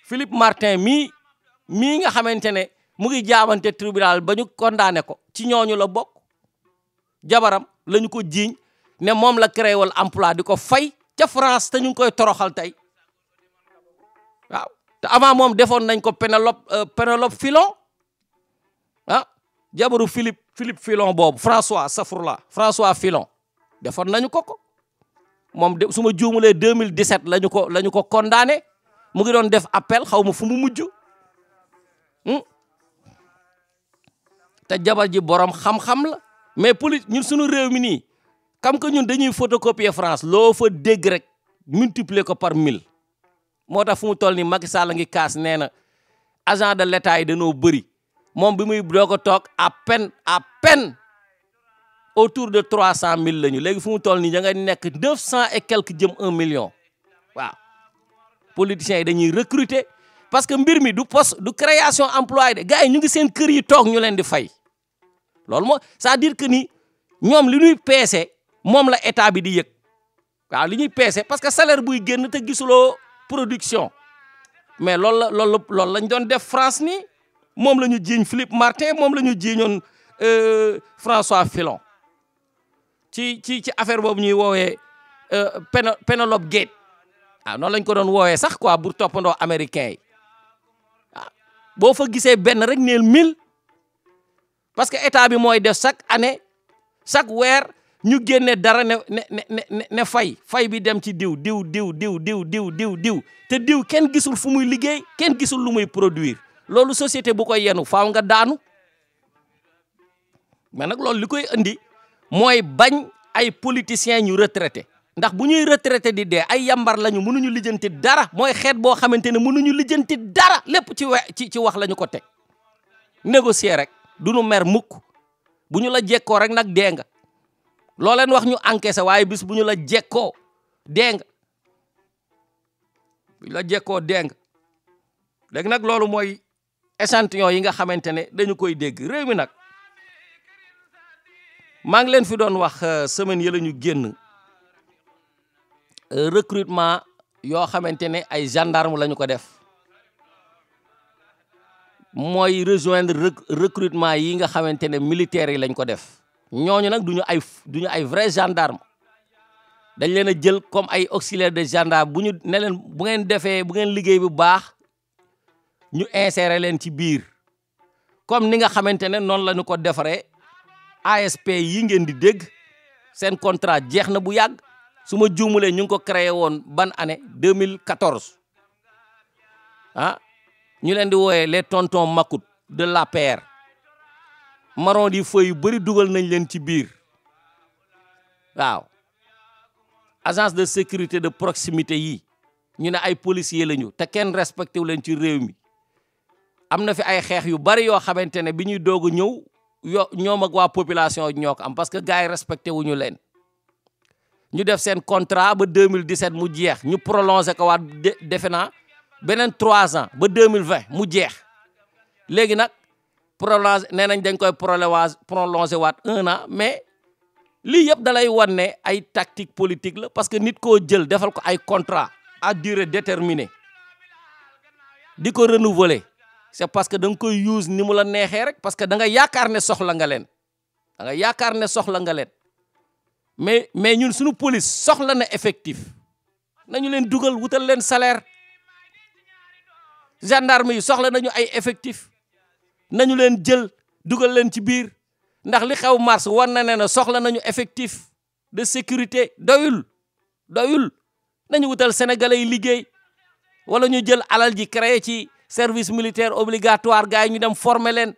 Philippe Martin mii nga xamante ne mu ngi jaabante tribunal ba ñu condamné ko ci ñooñu la bokk jabaram lañu ko jiiñ ne moom la créé wal emploi di ko fay ca France te ñu ngi koy toroxal tey waaw te avant moom defoon nañ ko Pénélope Filon jabaru Philippe Filon boobu François Filon defoon nañu ko moom su ma juumulee 2017 lañu ko condamné mu ngi doon def appel xaw ma fu mu mujj te jabar ji borom xam-xam la mais ñun suñu réew mi nii comme que ñun dañuy photocopier France loo fa dégg rek multiplier ko par 1000 moo tax fu mu toll nii Macky Sall ngi kaas nee na agent de l'État yi dañoo bëri moom bi muy doog a toog à peine autour de 300 000 lañu léegi fu mu toll nii da nga nekk 900 et quelques jëm 1 million waaw politiciens yi dañuy recruter parce que mbir mi du poste du création emploi de gars yi ñu ngi seen kër yi toog ñu leen di fay loolu moo c'est-à-dire que ni ñoom li ñuy peese moom la état bi di yëg waaw li ñuy peese parce que salaire buy génn te gisuloo production mais loolu lañ doon def France nii moom la ñu jiiñ Philippe Martin moom la ñu jiiñoon François Filon ci affaire boobu ñuy woowee Pénélope Gate noonu lañ ko doon woowee sax quoi pour toppandoo américain yi boo fa gisee benn rek neel 1000 parce que état bi mooy def chaque année chaque weer ñu génne dara ne fay bi dem ci diw te diw kenn gisul fu muy liggéey kenn gisul lu muy produire loolu société bu koy yenu faaw nga daanu mais nag loolu li koy indi mooy bañ ay politiciens ñu retraité ndax bu ñuy retraité di dee ay yambar lañu mënuñu lijjanti dara mooy xeet boo xamante ne mënuñu lijjanti dara lépp ci wax lañu ko teg négocier rek duñu mer mukk bu ñu la jekkoo rek nag dee nga loo leen wax ñu encaissé waaye bis bu ñu la jekkoo dee nga bu ñu la jekkoo dee nga léegi nag loolu mooy échantillon yi nga xamante ne dañu koy dégg réew mi nag maa ngi leen fi doon wax semaine yi la ñu génn recrutement yoo xamante ne ay gendarme la ñu ko def mooy rejoindre recrutement yi nga xamante ne militaires yi lañ ko def ñooñu nag duñu ay vrai gendarme dañ leen a jël comme ay auxiliaire de gendarme bu ñu ne leen bu ngeen liggéey bu baax ñu insérer leen ci biir comme ni nga xamante ne noonu la ñu ko defaree ASP yi ngeen di dégg seen contrat jeex na bu yàgg su ma juumulee ñu ngi ko créé woon ban année 2014 ah ñu leen di wooyee les tontons macoute de l'APR marron di feu yu bëri dugal nañ leen ci biir waaw agence de sécurité de proximité yi ñu ne ay policiers lañu te kenn respecté wu leen ci réew mi am na fi ay xeex yu bari yoo xamante ne bi ñuy doog a ñëw ñoom ak waa population ñoo ko am parce que gars yi respecté wuñu leen ñu def seen contrat ba 2017 mu jeex ñu prolongé ko waat defe naa beneen 3 ans ba 2020 mu jeex léegi nag prolongé nee nañ dañ koy prolongé waat 1 an mais lii yëpp dalay wan ne ay tactique politique la parce que nit koo jël defal ko ay contrat à durée déterminée di ko renouveler c'est parce que da nga koy use ni mu la neexee rek parce que da nga yaakaar ne soxla nga leen mais ñun suñu police soxla na effectif nañu leen dugal wutal leen salaire gendarme yi soxla nañu ay effectif nañu leen jël dugal leen ci biir ndax li xew mars war na ne soxla nañu effectif de sécurité doyul nañu wutal sénégalais yi liggéey wala ñu jël alal ji créé ci service militaire obligatoire gars yi ñu dem former leen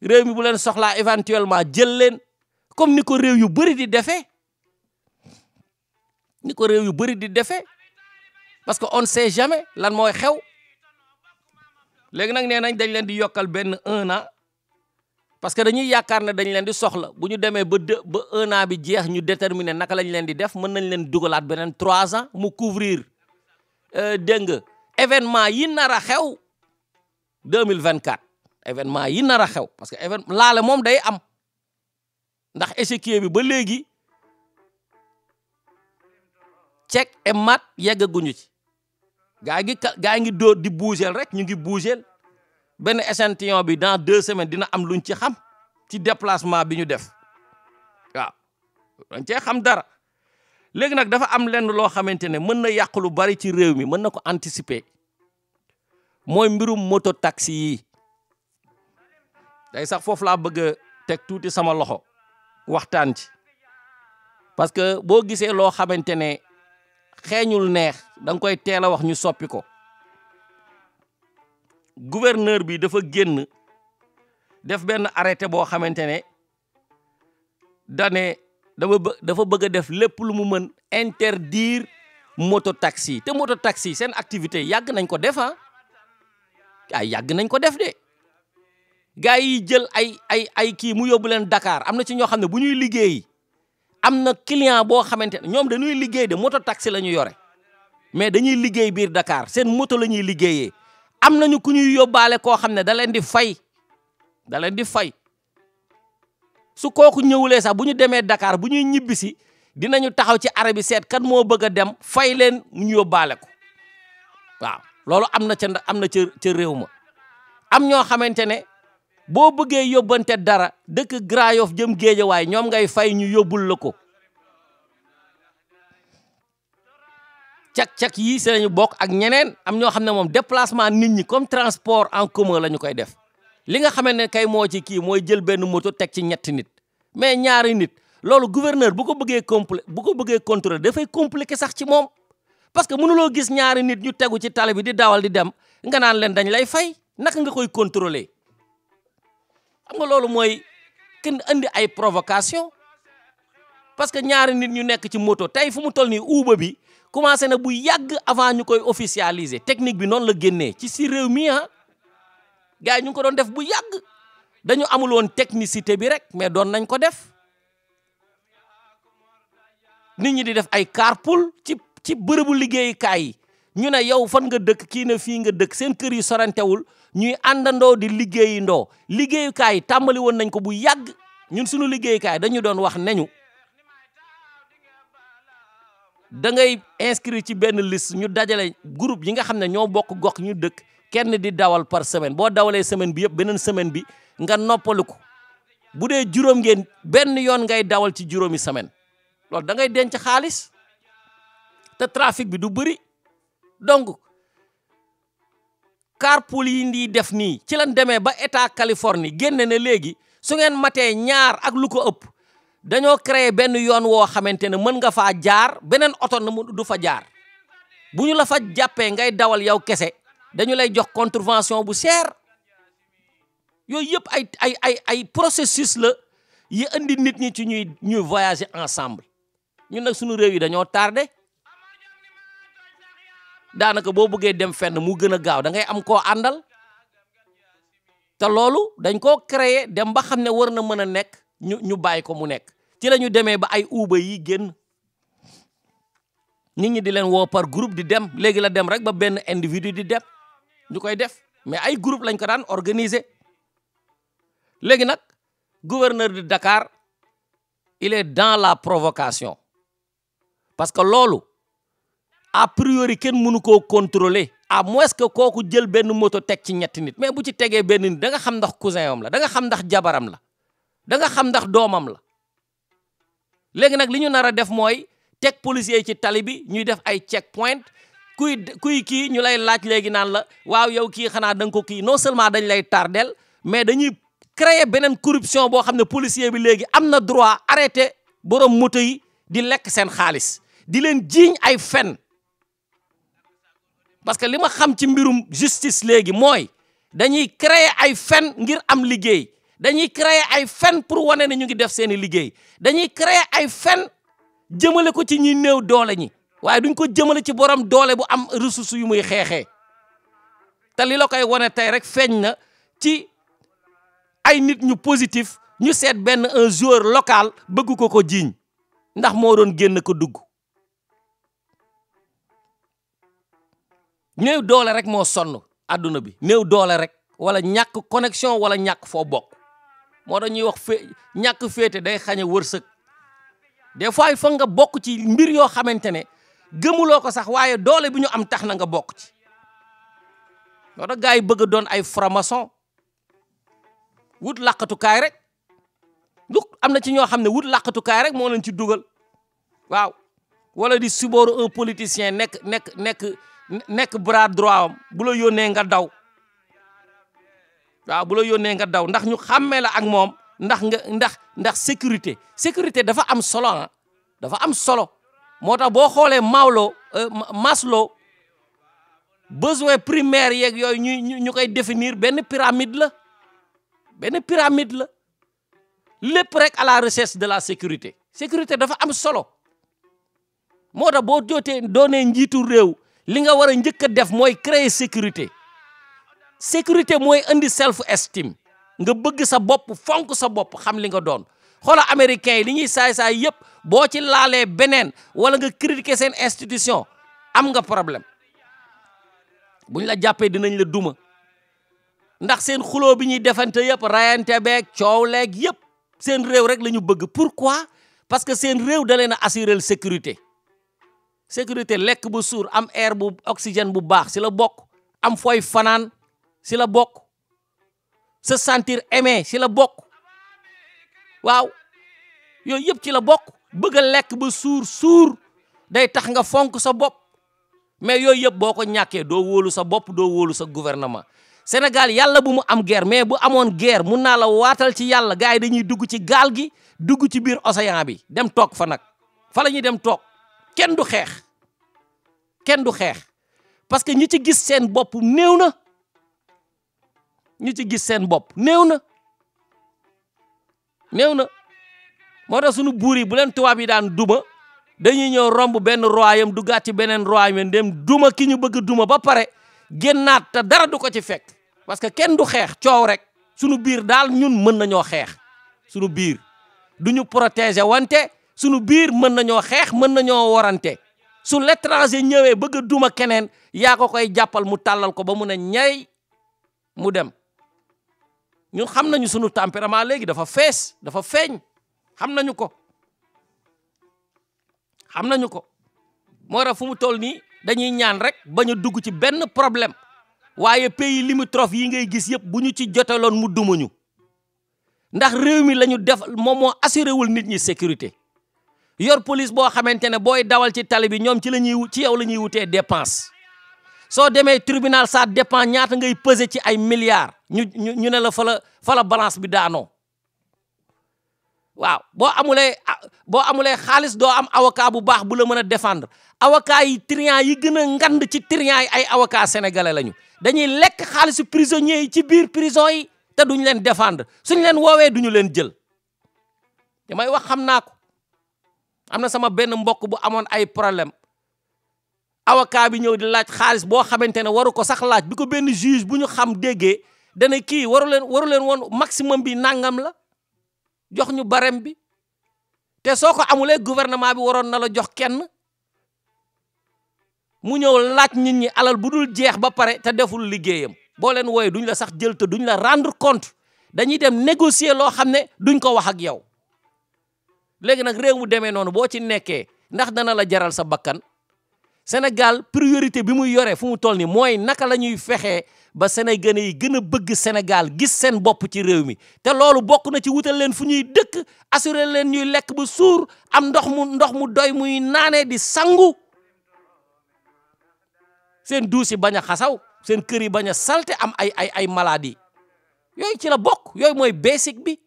réew mi bu leen soxlaa éventuellement jël leen comme ni ko réew yu bëri di defee parce que on ne sait jamais lan mooy xew léegi nag nee nañ dañ leen di yokkal benn 1 an parce que dañuy yaakaar ne dañ leen di soxla bu ñu demee ba 1 an bi jeex ñu déterminer naka lañ leen di def mën nañ leen dugalaat beneen 3 ans mu couvrir dégg nga événement yi nar a xew 2024 événement yi nar a xew parce que événement laale moom day am ndax échiquier bi ba léegi cek et mat yeggaguñu ci gaa ngi dóor di bouger rek ñu ngi bouger benn échantillon bi dans 2 semaines dina am luñ ci xam ci déplacement bi ñu def waaw dañ cee xam dara léegi nag dafa am lenn loo xamante ne mën na yàq lu bari ci réew mi mën na ko anticiper mooy mbirum moto taxi yi day sax foofu laa bëgg a teg tuuti sama loxo waxtaan ci parce que boo gisee loo xamante ne xeeñul neex da nga koy teel a wax ñu soppi ko gouverneur bi dafa génn def benn arrêté boo xamante ne dafa bëgg a def lépp lu mu mën interdire moto taxi te moto taxi seen activité yàgg nañ ko def yàgg nañ ko def de gars yi jël ay kii mu yóbbu leen Dakar am na ci ñoo xam ne bu ñuy liggéey am na client boo xamante ne ñoom dañuy liggéey de moto taxi la ñu yore mais dañuy liggéey biir Dakar seen moto la ñuy liggéeyee am nañu ku ñuy yóbbaale koo xam ne da leen di fay su kooku ñëwulee sax bu ñu demee Dakar bu ñuy ñibbisi dinañu taxaw ci arrêt bi seet kan moo bëgg a dem fay leen ñu yóbbaale ko waaw loolu am na ca réew ma am ñoo xamante ne boo bëggee yóbbante dara dëkk Grand Yoff jëm Géejawaay ñoom ngay fay ñu yóbbul la ko cak-cak yi si lañu bokk ak ñeneen am ñoo xam ne moom déplacement nit ñi comme transport en commun la ñu koy def li nga xamante ne kay moo ci kii mooy jël benn moto teg ci 2 nit mais 2 nit loolu gouverneur bu ko bëggee contrôler dafay compliqué sax ci moom parce que mënuloo gis 2 nit ñu tegu ci tali bi di dawal di dem nga naan leen dañ lay fay naka nga koy contrôler xam nga loolu mooy indi ay provocation parce que ñaari nit ñu nekk ci moto tey fu mu toll nii Uber bi commencé na bu yàgg avant ñu koy officialiser technique bi noonu la génnee ci si réew mi gars yi ñu ngi ko doon def bu yàgg dañu amul woon technicité bi rek mais doon nañ ko def nit ñi di def ay carpool ci bërëbu liggéeyukaay yi ñu ne yow fan nga dëkk kii ne fii nga dëkk seen kër yi sorantewul ñuy àndandoo di liggéeyindoo liggéeyukaay yi tàmbali woon nañ ko bu yàgg ñun suñu liggéeyukaay dañu doon wax neñu da ngay inscrire ci benn liste ñu dajale groupe yi nga xam ne ñoo bokk gox ñu dëkk kenn di dawal par semaine boo dawalee semaine bi yëpp beneen semaine bi nga noppalu ko bu dee juróom ngeen benn yoon ngay dawal ci juróomi semaine loolu da ngay denc xaalis te trafic bi du bëri donc carpool yi ndi def nii ci lañ demee ba état Californie génne ne léegi su ngeen matee ñaar ak lu ko ëpp dañoo créer benn yoon woo xamante ne mën nga faa jaar beneen oto na mu du fa jaar bu ñu la fa jàppee ngay dawal yow kese dañu lay jox contravention bu cher yooyu yëpp ay processus la yi indi nit ñi ci ñuy voyager ensemble ñun nag suñu réew yi dañoo tardé daanaka boo bëggee dem fenn mu gën a gaaw da ngay am koo àndal te loolu dañ koo créer dem ba xam ne war na mën a nekk ñu bàyyi ko mu nekk ci la ñu demee ba ay Uber yi génn nit ñi di leen woo par groupe di dem léegi la dem rek ba benn individu di dem ñu koy def mais ay groupe lañ ko daan organiser léegi nag gouverneur de Dakar il est dans la provocation parce que loolu a priori kenn mënu koo contrôler à moins que kooku jël benn moto teg ci ñetti nit mais bu ci tegee benn nit da nga xam ndax cousin am la da nga xam ndax jabaram la da nga xam ndax doomam la léegi nag li ñu nar a def mooy teg policiers yi ci tali bi ñuy def ay check point kuy kii ñu lay laaj léegi naan la waaw yow kii xanaa da nga ko kii non seulement dañ lay tardel mais dañuy créer beneen corruption boo xam ne policier bi léegi am na droit arrêté borom moto yi di lekk seen xaalis di leen jiiñ ay fen parce que li ma xam ci mbirum justice léegi mooy dañuy créer ay fen ngir am liggéey dañuy créer ay fen pour wane ne ñu ngi def seeni liggéey dañuy créer ay fen jëmale ko ci ñi néew doole ñi waaye duñ ko jëmale ci borom doole bu am ressource yu muy xeexee te li la koy wane tey rek feeñ na ci ay nit ñu positif ñu seet benn un joueur local bëgg ko jiiñ ndax moo doon génn ko dugg néew doole rek moo sonn adduna bi néew doole rek wala ñàkk connexion wala ñàkk foo bokk moo tax ñuy wax ñàkk féete day xañe wërsëg des fois fa nga bokk ci mbir yoo xamante ne gëmuloo ko sax waaye doole bi ñu am tax na nga bokk ci moo tax gars yi bëgg a doon ay franc-maçon wut làqatukaay rek lu am na ci ñoo xam ne wut làqatukaay rek moo leen ci dugal waaw wala di subooru un politicien nekk bras droit am bu la yónnee nga daw waaw bu la yónnee nga daw ndax ñu xàmmee la ak moom ndax sécurité dafa am solo dafa am solo moo tax boo xoolee Maslow besoin primaire yeeg yooyu ñu koy définir benn pyramide la lépp rek à la recherche de la sécurité dafa am solo moo tax boo doonee njiitu réew li nga war a njëkk a def mooy créer sécurité mooy indi self estime nga bëgg sa bopp fonk sa bopp xam li nga doon xoola américains yi li ñuy saay yëpp boo ci laalee beneen wala nga critiquer seen institution am nga problème buñ la jàppee dinañ la duma ndax seen xuloo bi ñuy defante yëpp rayante beeg coow leeg yëpp seen réew rek la ñu bëgg pourquoi parce que seen réew da leen a assurer sécurité lekk bu suur am air bu oxygène bu baax si la bokk am fooy fanaan si la bokk se sentir aimé si la bokk waaw yooyu yëpp ci la bokk bëgg a lekk ba suur day tax nga fonk sa bopp mais yooyu yëpp boo ko ñàkkee doo wóolu sa bopp doo wóolu sa gouvernement Sénégal yàlla bu mu am guerre mais bu amoon guerre mun naa la waatal ci yàlla gars yi dañuy dugg ci gaal gi dugg ci biir océan bi dem toog fa nag fa la ñuy dem toog kenn du xeex parce que ñi ci gis seen bopp néew na néew na moo tax sunu buur yi bu leen tubaab yi daan duma dañuy ñëw romb benn royaume duggaat ci beneen royaume dem duma ki ñu bëgg duma ba pare génnaat te dara du ko ci fekk parce que kenn du xeex coow rek sunu biir daal ñun mën nañoo xeex sunu biir du ñu protéger wante sunu biir mën nañoo xeex mën nañoo warante su l'étranger ñëwee bëgg a duma keneen yaa ko koy jàppal mu tàllal ko ba mu ne ñay mu dem ñun xam nañu sunu tempérament léegi dafa fees dafa feeñ xam nañu ko moo tax fu mu toll nii dañuy ñaan rek bañ a dugg ci benn problème waaye pays limitrophes yi ngay gis yëpp bu ñu ci joteloon mu dumañu ndax réew mi la ñu def moom moo assuré wul nit ñi sécurité yor police boo xamante ne booy dawal ci tali bi ñoom ci yow la ñuy wutee dépense soo demee tribunal ça dépend ñaata ngay peser ci ay milliards ñu ne la fa la balance bi daanoo waaw boo amulee xaalis doo am avocat bu baax bu la mën a défendre avocat yi triant yi gën a ngand ci triant yi ay avocat sénégalais lañu dañuy lekk xaalisu prisonniers yi ci biir prison yi te duñ leen défendre suñ leen woowee duñu leen jël damay wax xam naa ko am na sama benn mbokk bu amoon ay problème avocat bi ñëw di laaj xaalis boo xamante ne waru ko sax laaj bi ko benn juge bu ñu xam déggee dana kii waru leen woon maximum bi nangam la jox ñu barème bi te soo ko amulee gouvernement bi waroon na la jox kenn mu ñëw laaj nit ñi alal bu dul jeex ba pare te deful liggéeyam boo leen wooyee duñ la sax jël te duñ la rendre compte dañuy dem négocier loo xam ne duñ ko wax ak yow léegi nag réew mu demee noonu boo ci nekkee ndax dana la jaral sa bakkan Sénégal priorité bi muy yore fu mu toll nii mooy naka la ñuy fexee ba sénégalais yi gën a bëgg Sénégal gis seen bopp ci réew mi te loolu bokk na ci wutal leen fu ñuy dëkk assurer leen ñuy lekk ba suur am ndox mu doy muy naanee di sangu seen duus yi bañ a xasaw seen kër yi bañ a salte am ay maladie yooyu ci la bokk yooyu mooy basic bi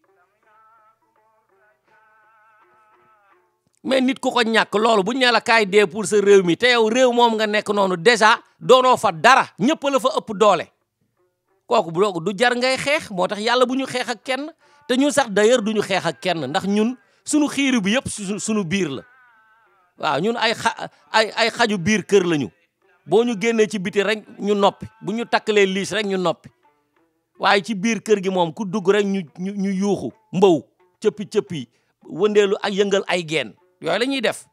mais nit ku ko ñàkk loolu bu ñu nee la kaay dee pour sa réew mi te yow réew moom nga nekk noonu déjà doonoo fa dara ñëpp la fa ëpp doole kooku bu du jar ngay xeex moo tax yàlla bu ñu xeex ak kenn te ñun sax d'ailleurs du ñu xeex ak kenn ndax ñun suñu xiiru bi yëpp suñu biir la waaw ñun ay xaju biir kër lañu boo ñu génnee ci biti rek ñu noppi bu ñu takkalee liis rek ñu noppi waaye ci biir kër gi moom ku dugg rek ñu yuuxu mbaw cëppi wëndeelu ak yëngal ay geen yooyu la ñuy def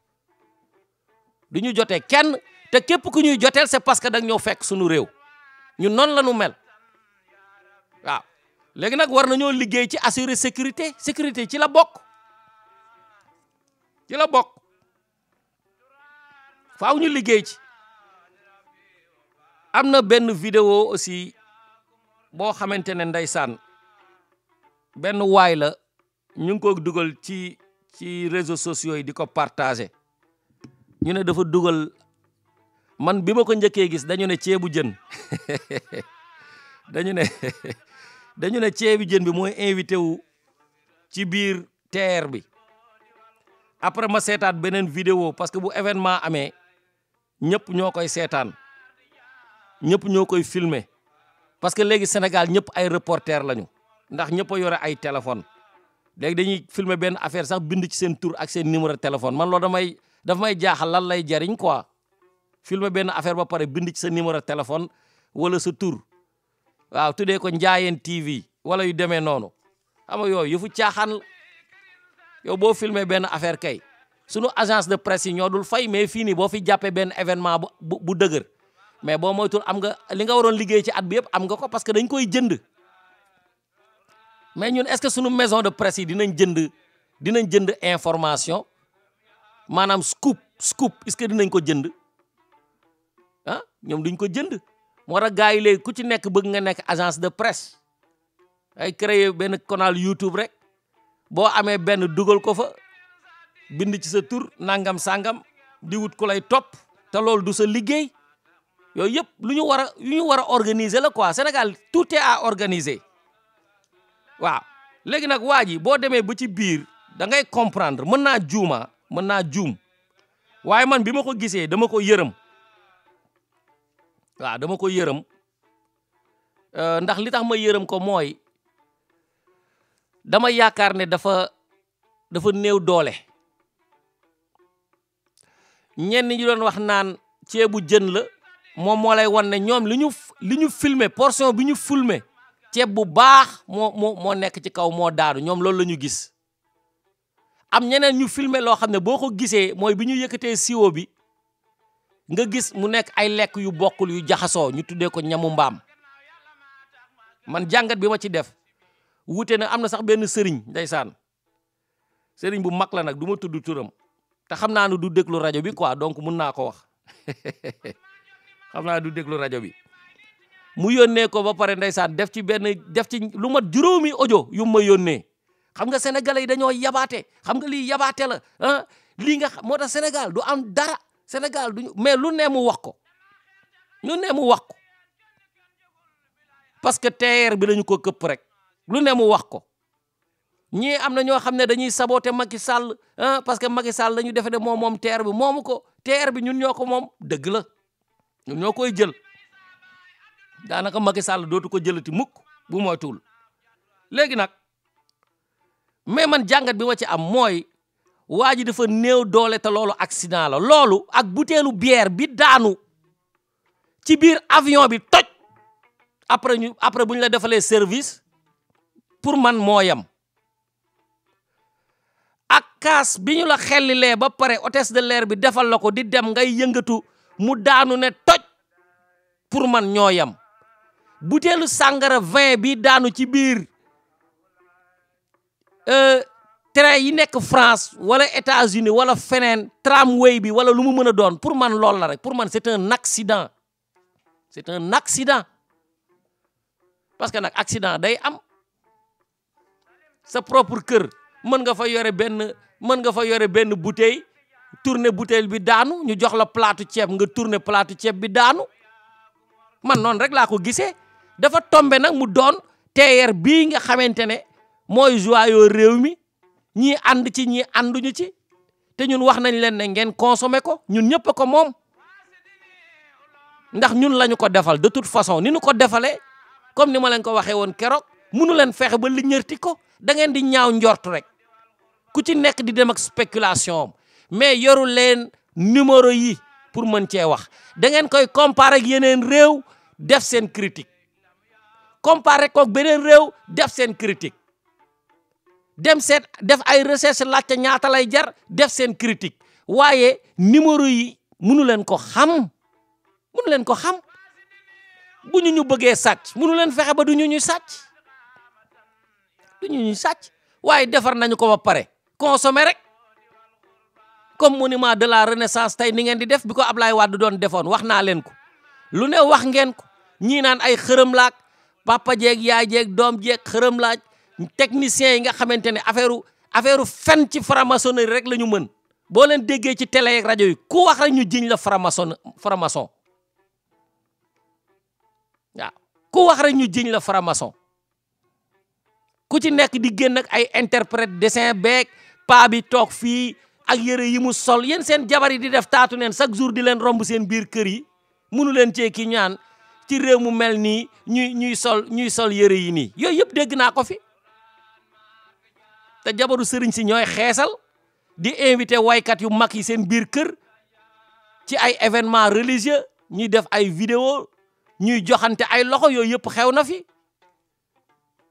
du ñu jotee kenn te képp ku ñuy joteel c'est parce que da nga ñëw fekk suñu réew ñun noonu la ñu mel waaw léegi nag war nañoo liggéey ci assurer sécurité ci la bokk faaw ñu liggéey ci am na benn vidéo aussi boo xamante ne ndeysaan benn waay la ñu ngi ko dugal ci réseaux sociaux yi di ko partager ñu ne dafa dugal man bi ma ko njëkkee gis dañu ne ceebu jën dañu ne ceebu jën bi mooy invité wu ci biir TER bi après ma seetaat beneen vidéo parce que bu événement amee ñëpp ñoo koy seetaan ñëpp ñoo koy filmer parce que léegi Sénégal ñëpp ay reporter lañu ndax ñëpp a yore ay téléphone léegi dañuy filmer benn affaire sax bind ci seen tur ak seen numéro téléphone man loolu daf may jaaxal lan lay jariñ quoi filmer benn affaire ba pare bind ci sa numéro téléphone wala sa tur waaw tuddee ko Njaayeen TV wala yu demee noonu xam nga yooyu yëfu caaxaan la yow boo filmer benn affaire kay sunu agence de presse yi ñoo dul fay mais fii nii boo fi jàppee benn événement bu dëgër mais boo moytul am nga li nga waroon liggéey ci at bi yëpp am nga ko parce que dañ koy jënd mais ñun est-ce que sunu maison de presse yi dinañ jënd information maanaam scoop est-ce que dinañ ko jënd ah ñoom duñ ko jënd moo tax gars yi léegi ku ci nekk bëgg nga nekk agence de presse ay créer benn canal YouTube rek boo amee benn dugal ko fa bind ci sa tur nangam sangam di wut ku lay topp te loolu du sa liggéey yooyu yëpp lu ñu war a organiser la quoi Sénégal tout est à organiser waaw léegi nag waa ji boo demee ba ci biir da ngay comprendre mën naa juum waaye man bi ma ko gisee dama ko yërëm waaw dama ko yërëm ndax li tax ma yërëm ko mooy dama yaakaar ne dafa néew doole. ñenn ñi doon wax naan ceebu jën la moom moo lay wan ne ñoom li ñu filmer portion bi ñu filmer ceeb bu baax moo nekk ci kaw moo daanu ñoom loolu la ñu gis. am ñeneen ñu filmer loo xam ne boo ko gisee mooy bi ñu yëkkatee siwo bi nga gis mu nekk ay lekk yu bokkul yu jaxasoo ñu tuddee ko ñamu mbaam. man jàngat bi ma ci def wuute na am na sax benn sëriñ ndeysaan sëriñ bu mag la nag du ma tudd turam te xam naa ne du déglu rajo bi quoi donc mun naa ko wax xam naa du déglu rajo bi mu yónnee ko ba pare ndeysaan def ci lu mat juróomi audio yu ma yónnee. xam nga sénégalais yi dañoo yabaate xam nga lii yabaate la ah lii nga moo tax Sénégal du am dara Sénégal du mais lu ne mu wax ko parce que TER bi lañu ko këpp rek lu ne mu wax ko ñii am na ñoo xam ne dañuy saboter Macky Sall ah parce que Macky Sall dañu defe ne moom TER bi moomu ko TER bi ñun ñoo ko moom dëgg la ñun ñoo koy jël daanaka Macky Sall dootu ko jëlati mukk bu moytuwul léegi nag. mais man jàngat bi ma ci am mooy waa ji dafa néew doole te loolu accident la loolu ak butéelu bière bi daanu ci biir avion bi toj après bu ñu la defalee service pour man moo yem ak kaas bi ñu la xellilee ba pare hôtesse de l'air bi defal la ko di dem ngay yëngatu mu daanu ne toj pour man ñoo yem butéelu sàngara vin bi daanu ci biir train yi nekk France wala États-Unis wala feneen tramway bi wala lu mu mën a doon pour man loolu la rek pour man c'est un accident parce que nag accident day am sa propre kër mën nga fa yore benn bouteille tourner bouteille bi daanu ñu jox la plaatu ceeb nga tourner plaatu ceeb bi daanu man noonu rek laa ko gisee dafa tombe nag mu doon TER bii nga xamante ne mooy joyau réew mi ñii ànd ci ñii ànduñu ci te ñun wax nañ leen ne ngeen consommer ko ñun ñëpp ko moom ndax ñun lañu ko defal de toute façon ni ñu ko defalee comme ni ma leen ko waxee woon keroog mënu leen fexe ba li ñërti ko da ngeen di ñaaw njort rek ku ci nekk di dem ak spéculation mais yoru leen numéro yi pour mën cee wax da ngeen koy comparer ak yeneen réew def seen critique comparer ko ak beneen réew def seen critique dem seet def ay recherche laajte ñaata lay jar def seen critique waaye numéro yi mënu leen ko xam bu ñu bëggee sàcc mënu leen fexe ba du ñu sàcc waaye defar nañu ko ba pare consommer rek comme monument de la renaissance tey ni ngeen di def bi ko Ablaye Wade doon defoon wax naa leen ko lu ne wax ngeen ko ñii naan ay xërëm laak papa jeeg yaay jeeg doom jeeg xërëm laaj techniciens yi nga xamante ne affaire fen ci franc-maçonnerie rek la ñu mën boo leen déggee ci télé ak rajo yi ku wax rek ñu jiñ la franc-maçon waaw ku wax rek ñu jiñ la franc-maçon ku ci nekk di génn ak ay interprète dessin beeg paa bi toog fii ak yëre yi mu sol yéen seen jabar yi di def taatu neen chaque jour di leen romb seen biir kër yi mënu leen cee ki ñaan ci réew mu mel nii ñuy sol yëre yi nii yooyu yëpp dégg naa ko fi te jabaru sëriñ si ñooy xeesal di invité waykat yu mag yi seen biir kër ci ay événement religieux ñuy def ay vidéo ñuy joxante ay loxo yooyu yëpp xew na fi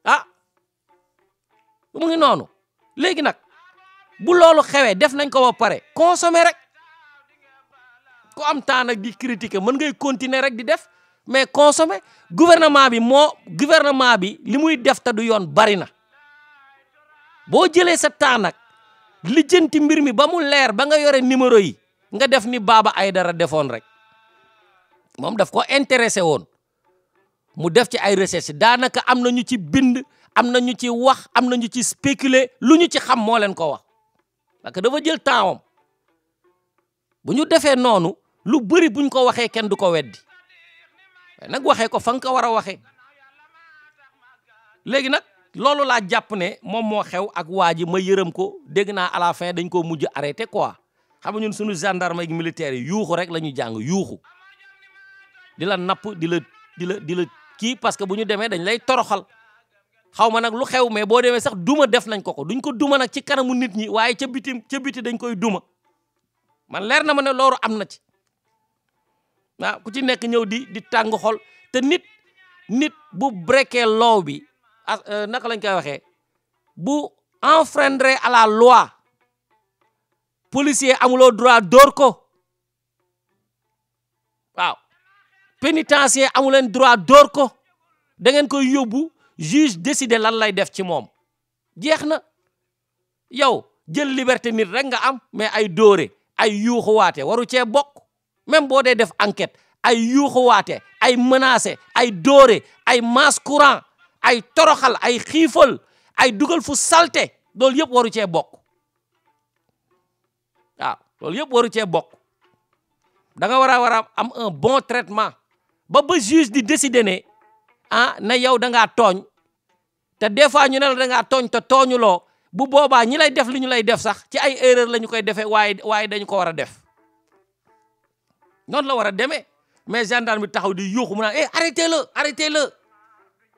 ah mu ngi noonu léegi nag bu loolu xewee def nañ ko ba pare consommer rek ku am temps nag di critiquer mën ngay continuer rek di def mais consommer gouvernement bi li muy def te du yoon bari na boo jëlee sa temps nag lijjanti mbir mi ba mu leer ba nga yore numéro yi nga def ni Baba Aïdara defoon rek moom daf ko intéressé woon mu def ci ay recherche daanaka am na ñu ci bind am na ñu ci wax am na ñu ci spéculer lu ñu ci xam moo leen ko wax parce que dafa jël temps am bu ñu defee noonu lu bëri buñ ko waxee kenn du ko weddi nag waxee ko fa nga ko war a waxee léegi nag loolu laa jàpp ne moom moo xew ak waa ji ma yërëm ko dégg naa à la fin dañ koo mujj arrêté quoi xam nga ñun suñu gendarme ak militaires yi yuuxu rek la ñu jàng yuuxu di la napp di la kii parce que bu ñu demee dañ lay toroxal xaw ma nag lu xew mais boo demee sax duma def nañ ko duñ ko duma nag ci kanamu nit ñi waaye ca biti dañ koy duma man leer na ma ne loolu am na ci waaw ku ci nekk ñëw di tàng xol te nit bu breaké law bi naka lañ koy waxee bu enfreindre à la loi policier amuloo droit dóor ko waaw pénitencier amuleen droit dóor ko da ngeen koy yóbbu juge décider lan lay def ci moom jeex na yow jël liberté nit rek nga am mais ay dóore ay yuuxuwaate waru cee bokk même boo dee def enquête ay yuuxuwaate ay menacé ay dóore ay masse courant ay toroxal ay xiifal ay dugal fu salte loolu yëpp waru cee bokk waaw loolu yëpp waru cee bokk da nga war a am un bon traitement ba juge di décider ne na yow da ngaa tooñ te des fois ñu ne la da ngaa tooñ te tooñuloo bu boobaa ñi lay def li ñu lay def sax ci ay erreur la ñu koy defee waaye dañu ko war a def noonu la war a demee mais gendarme bi taxaw di yuuxu mu naan arrêtez-le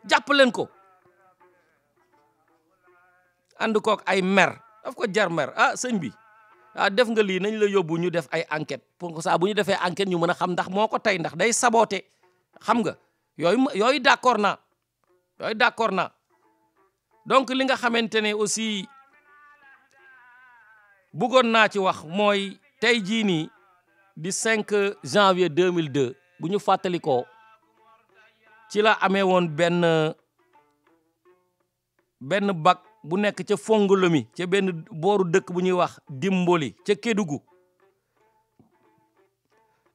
jàpp leen ko ànd kook ay mer daf ko jar mer sëñ bi def nga lii nañ la yóbbu ñu def ay enquête pour que ça bu ñu defee enquête ñu mën a xam ndax moo ko tey ndax day saboté xam nga yooyu d'accord naa donc li nga xamante ne aussi bëggoon naa ci wax mooy tey jii nii di 5 janvier 2002 bu ñu fàttalikoo ci la amee woon benn bac bu nekk ca Fongolomi ca benn booru dëkk bu ñuy wax Dimboli ca Kédougou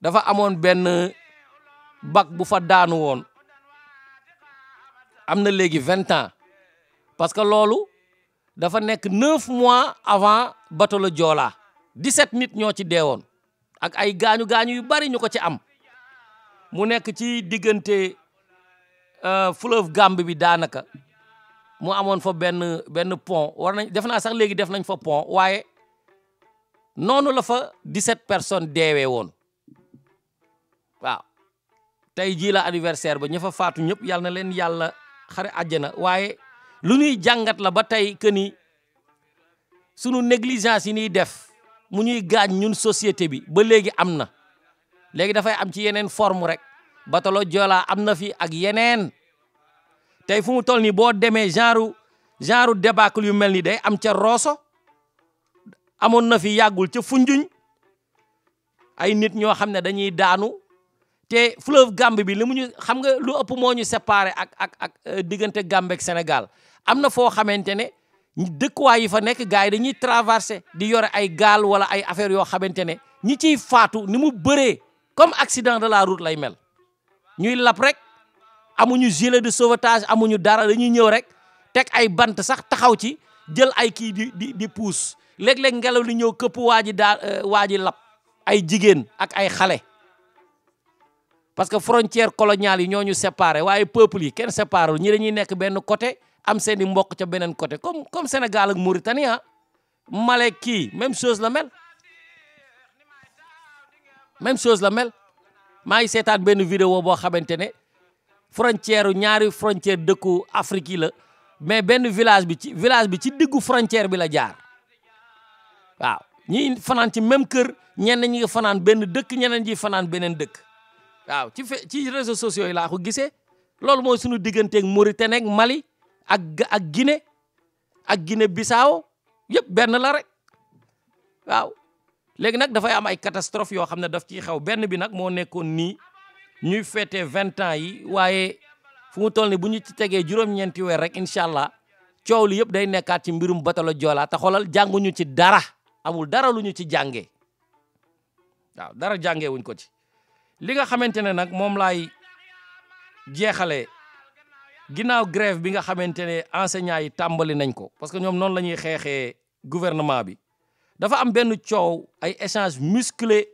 dafa amoon benn bac bu fa daanu woon am na léegi 20 ans parce que loolu dafa nekk 9 mois avant bateau le Joola 17 nit ñoo ci deewoon ak ay gaañu yu bari ñu ko ci am mu nekk ci diggante fleuve Gambie bi daanaka mu amoon fa benn pont def naa sax léegi def nañ fa pont waaye noonu la fa 17 personnes deewee woon waaw tey jii la anniversaire ba ña fa faatu ñëpp yàlla na leen yàlla xare àjjana waaye lu ñuy jàngat la ba tey que ni sunu négligence yi ñuy def mu ñuy gaañ ñun société bi ba léegi am na léegi dafay am ci yeneen forme rek batalo Joola am na fi ak yeneen tey fu mu toll nii boo demee genre débâcle yu mel ni day am ca Rosso amoon na fi yàggul ca Foundiougne ay nit ñoo xam ne dañuy daanu te fleuve Gambie bi li mu ñu xam nga lu ëpp moo ñu séparé ak diggante Gambie ak Sénégal am na foo xamante ne dëkkuwaay yi fa nekk gars yi dañuy traversé di yore ay gaal wala ay affaires yoo xamante ne ñi ciy faatu ni mu bëree comme accident de la route lay mel ñuy lap rek amuñu gilet de sauvetage amuñu dara dañuy ñëw rek teg ay bant sax taxaw ci jël ay kii di puus léeg-léeg ngelaw li ñëw këpp waa ji lap ay jigéen ak ay xale parce que frontière coloniale yi ñoo ñu séparé waaye peuple yi kenn séparé ñi dañuy nekk benn côté am seen i mbokk ca beneen côté comme Sénégal ak Mauritanie Mali kii même chose la mel maa ngi seetaan benn vidéo boo xamante ne ñaari frontière dëkku Afrique yi la mais benn village bi ci diggu frontière bi la jaar waaw ñi fanaan ci même kër ñenn ñi ngi fanaan benn dëkk ñeneen ñi fanaan beneen dëkk waaw ci réseaux sociaux yi laa ko gisee loolu mooy suñu digganteeg Mauritanie ak Mali ak Guinée Bissau yëpp benn la rek waaw léegi nag dafay am ay catastrophe yoo xam ne daf ciy xew benn bi nag moo nekkoon nii ñuy fêter 20 ans yi waaye fu mu toll ni bu ñu ci tegee juróom-ñeenti weer rek incha allah coow li yëpp day nekkaat ci mbirum batalo Joola te xoolal jànguñu ci dara amul dara lu ñu ci jàngee waaw dara jàngee wuñ ko ci li nga xamante ne nag moom laay jeexalee ginnaaw grève bi nga xamante ne enseignants yi tàmbali nañ ko parce que ñoom noonu la ñuy xeexee gouvernement bi dafa am benn coow ay échange musclé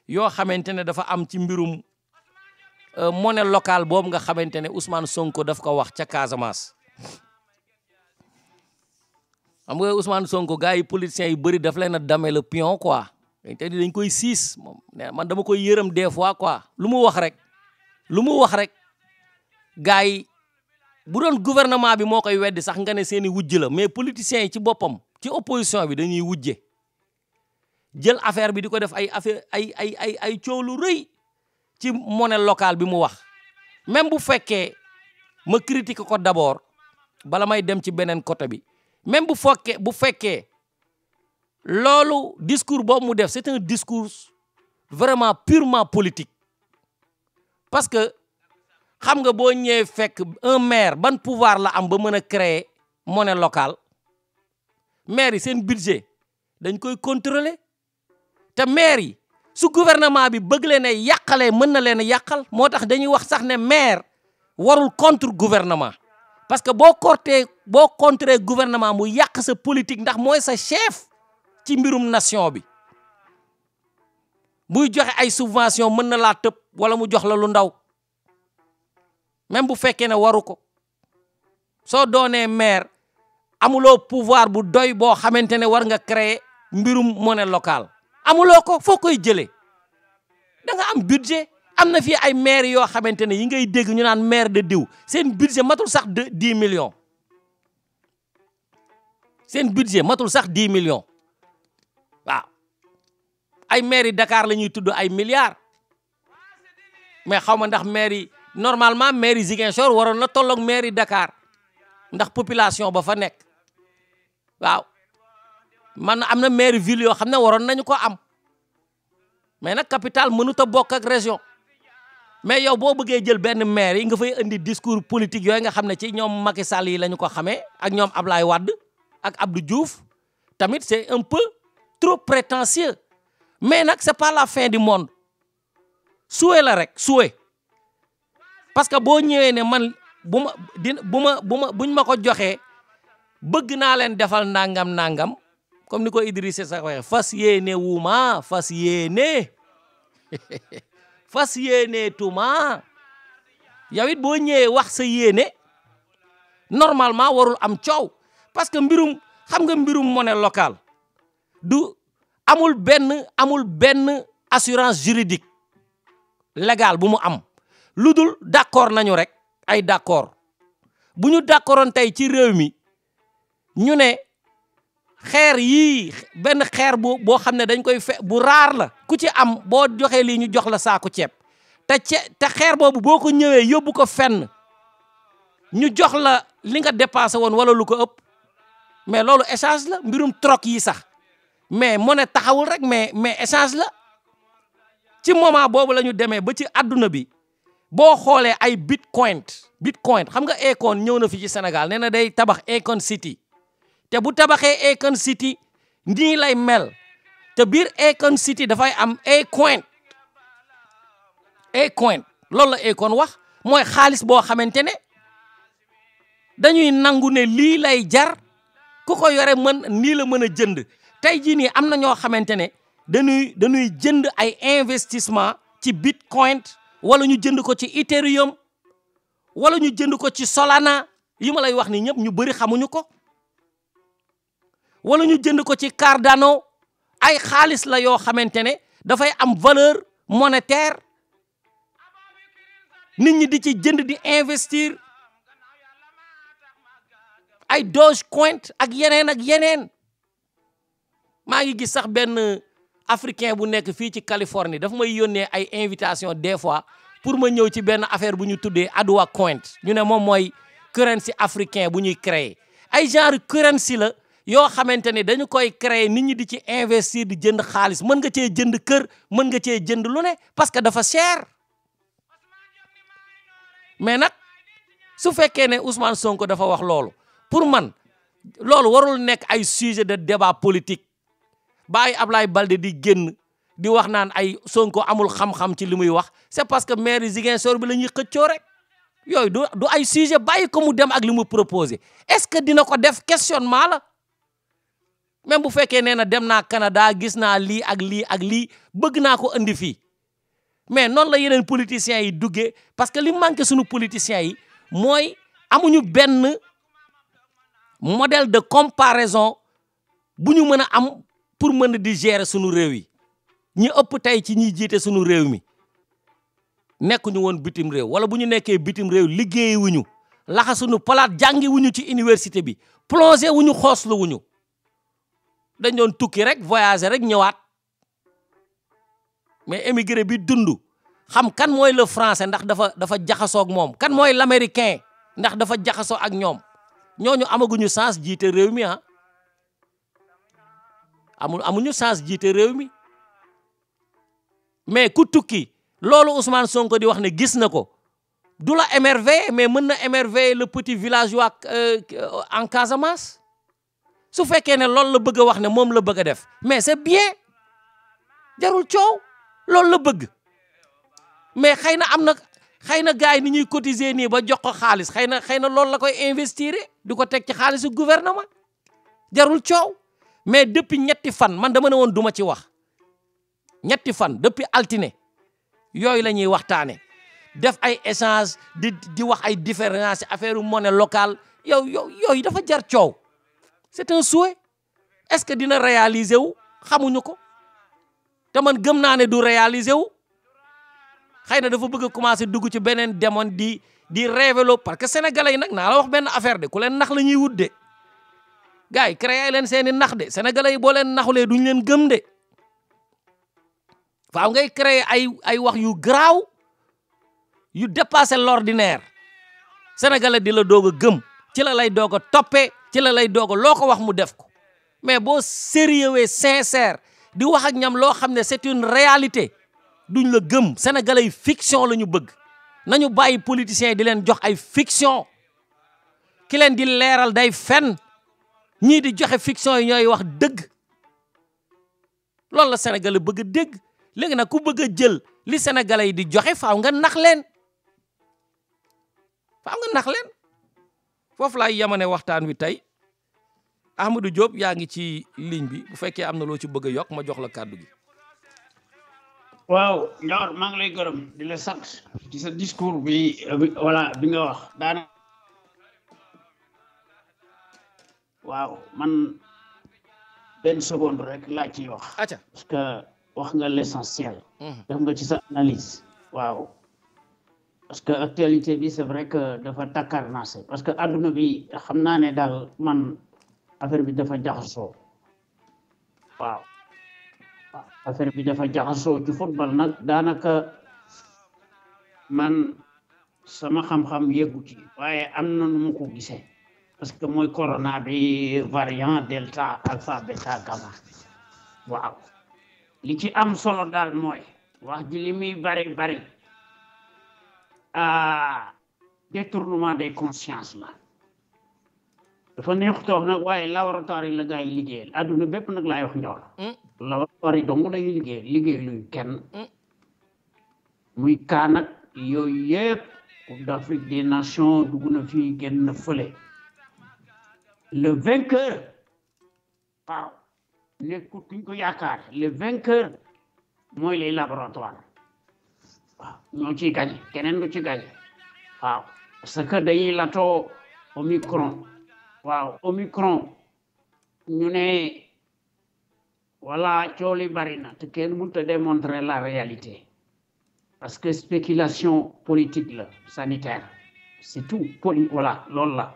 yoo xamante ne dafa am ci mbirum monnaie locale boobu nga xamante ne Ousmane Sonko daf ko wax ca Casamance. xam nga Ousmane Sonko gars yi politiciens yu bëri daf leen a damer le pion quoi te dañ koy siis moom man dama koy yërëm des fois quoi lu mu wax rek gars yi bu doon gouvernement bi moo koy weddi sax nga ne seeni wujj la mais politiciens yi ci boppam ci opposition bi dañuy wujje jël affaire bi di ko def ay affaire ay coow lu rëy ci monnaie locale bi mu wax même bu fekkee ma critique ko d'abord bala may dem ci beneen côté bi même bu fekkee loolu discours boobu mu def c'est un discours vraiment purement politique parce que xam nga boo ñëwee fekk un maire ban pouvoir la am ba mën a créer monnaie locale maire yi seen budget dañ koy contrôler te maire yi su gouvernement bi bëgg leen a yàqalee mën na leen a yàqal moo tax dañuy wax sax ne maire warul contre gouvernement parce que boo contrer gouvernement mu yàq sa politique ndax mooy sa chef ci mbirum nation bi buy joxe ay subvention mën na laa tëb wala mu jox la lu ndaw même bu fekkee ne waru ko soo doonee maire amuloo pouvoir bu doy boo xamante ne war nga créer mbirum monnaie locale amuloo ko foo koy jëlee da nga am budget am na fii ay maire yoo xamante ne yi ngay dégg ñu naan maire de diw seen budget matul sax 10 millions seen budget matul sax 10 millions waaw ay maire yi Dakar la ñuy tudd ay milliards mais xaw ma ndax maire yi normalement maire yi Ziguinchor waroon na tolloog maire yi Dakar ndax population ba fa nekk waaw man am na maire ville yoo xam ne waroon nañu ko am mais nag capitale mënut a bokk ak région mais yow boo bëggee jël benn maire yi nga fay indi discours politique yooyu nga xam ne ci ñoom Macky Sall yi la ñu ko xamee ak ñoom Ablaye Wade ak Abdou Diouf tamit c'est un peu trop prétentieux mais nag c'est pas la fin du monde souhait la rek souhait parce que boo ñëwee ne man buñ ma ko joxee bëgg naa leen defal nangam comme ni ko Idrissa sax waxee fas yéene wuuma fas yéene tuma yow it boo ñëwee wax sa yéene normalement warul am coow parce que xam nga mbirum monnaie locale amul benn assurance juridique légale bu mu am lu dul d'accord nañu rek ay d'accord bu ñu d'accordoon tey ci réew mi ñu ne xeer yii benn xeer boo xam ne dañ koy bu raar la ku ci am boo joxee lii ñu jox la saako ceeb te xeer boobu boo ko ñëwee yóbbu ko fenn ñu jox la li nga dépassé woon wala lu ko ëpp mais loolu échange la mbirum troc yi sax mais monnaie taxawul rek mais échange la ci moment boobu la ñu demee ba ci adduna bi boo xoolee ay bitcoin xam nga Akon ñëw na fi ci Sénégal nee na day tabax Akon City te bu tabaxee Akon City nii lay mel te biir Akon City dafay am Acoin loolu la Akon wax mooy xaalis boo xamante ne dañuy nangu ne lii lay jar ku ko yore nii la mën a jënd tey jii nii am na ñoo xamante ne dañuy jënd ay investissement ci bitcoin wala ñu jënd ko ci Ethereum wala ñu jënd ko ci Solana yi ma lay wax ni ñëpp ñu bëri xamuñu ko wala ñu jënd ko ci Cardano ay xaalis la yoo xamante ne dafay am valeur monétaire nit ñi di ci jënd di investir ay Dogecoin ak yeneen maa ngi gis sax benn africain bu nekk fii ci Californie daf may yónnee ay invitation des fois pour ma ñëw ci benn affaire bu ñu tuddee Adwa Coin ñu ne moom mooy currency africain bu ñuy créer ay genre currency la yoo xamante ne dañu koy créer nit ñi di ci investir di jënd xaalis mën nga cee jënd kër mën nga cee jënd lu ne parce que dafa cher mais nag su fekkee ne Ousmane Sonko dafa wax loolu pour man loolu warul nekk ay sujet de débat politique bàyyi Ablaye Balde di génn di wax naan ay Sonko amul xam-xam ci li muy wax c'est parce que maire Ziguinchor bi la ñuy xëccoo rek yooyu du ay sujet bàyyi ko mu dem ak li mu proposé est-ce que dina ko def questionnement la même bu fekkee nee na dem naa Canada gis naa lii ak lii bëgg naa ko andi fii mais noonu la yeneen politiciens yi duggee parce que li manqué sunu politiciens yi mooy amuñu benn modèle de comparaison bu ñu mën a am pour mën a di gérer sunu réew yi ñi ëpp tey ci ñiy jiite sunu réew mi nekkuñu woon bitim réew wala bu ñu nekkee bitim réew liggéeyuñu laxasuñu palaat jàngi wuñu ci université bi plongé wuñu xooslu wuñu dañ doon tukki rek voyager rek ñëwaat mais émigré bi dund xam kan mooy le français ndax dafa jaxasoo ak moom kan mooy l'américain ndax dafa jaxasoo ak ñoom ñooñu amaguñu chance jiite réew mi ah amuñu chance jiite réew mi mais ku tukki loolu Ousmane Sonko di wax ne gis na ko du la émerveiller mais mën na émerveiller le petit villageois en Casamance su fekkee ne loolu la bëgg a wax ne moom la bëgg a def mais c'est bien jarul coow loolu la bëgg mais xëy na gars yi ni ñuy cotiser nii ba jox ko xaalis xëy na loolu la koy investir di ko teg ci xaalisu gouvernement jarul coow mais depuis ñetti fan man dama ne woon duma ci wax ñetti fan depuis altine yooyu la ñuy waxtaane def ay échange di wax ay différence affaire monnaie locale yooyu dafa jar coow c'est un souhait est-ce que dina réaliser wu xamuñu ko te man gëm naa ne du réaliser wu xëy na dafa bëgg a commencer dugg ci beneen demoon di révélo parce que sénégalais yi nag naa la wax benn affaire de ku leen nax la ñuy wut de gars yi créé leen seeni nax de sénégalais yi boo leen naxulee duñ leen gëm de faaw ngay créer ay wax yu garaaw yu dépassé l'ordinaire sénégalais di la doog a gëm ci la lay doog a toppee ci la lay doog a loo ko wax mu def ko mais boo sérieux sincère di wax ak ñam loo xam ne c'est une réalité duñ la gëm sénégalais yi fiction la ñu bëgg nañu bàyyi politiciens yi di leen jox ay fiction ki leen di leeral day fen ñii di joxe fiction yi ñooy wax dëgg loolu la sénégalais bëgg a dégg léegi nag ku bëgg a jël li sénégalais yi di joxe faaw nga nax leen foofu laay yamane waxtaan wi tey Ahmadou Diop yaa ngi ci ligne bi bu fekkee am na loo ci bëgg a yokk ma jox la kàddu gi. waaw Ndior maa ngi lay gërëm di la sant ci sa discours bi voilà bi nga wax daana waaw man benn seconde rek laa ciy wax. parce que wax nga l'essentiel. def nga ci sa analyse. waaw parce que actualité bi c'est vrai que dafa takkarnaase parce que adduna bi xam naa ne daal man affaire bi dafa jaxasoo waaw affaire bi dafa jaxasoo ci football nag daanaka man sama xam-xam yeggu ci waaye am na nu mu ko gisee parce que mooy corona bi variant delta alpha beta gamma waaw li ci am solo daal mooy wax ji li muy bari détournement des consciences la dafa neex toog nag waaye laboratoire yi la gaa yi liggéeyal adduna bépp nag laay wax Ndior laboratoire yi dong dañuy liggéey luy kenn muy kaa nag yooyu yëpp Coupe d'Afrique des Nations dugg na fii génn na fële le vainqueur waaw nekkul kuñ ko yaakaar le vainqueur mooy les laboratoires waaw ñoo ciy gañe keneen du ci gañe waaw parce que dañuy latoo Omicron waaw Omicron ñu ne voilà coow li bari na te kenn mënut a démontrer la réalité parce que spéculation politique la sanitaire c'est tout voilà loolu la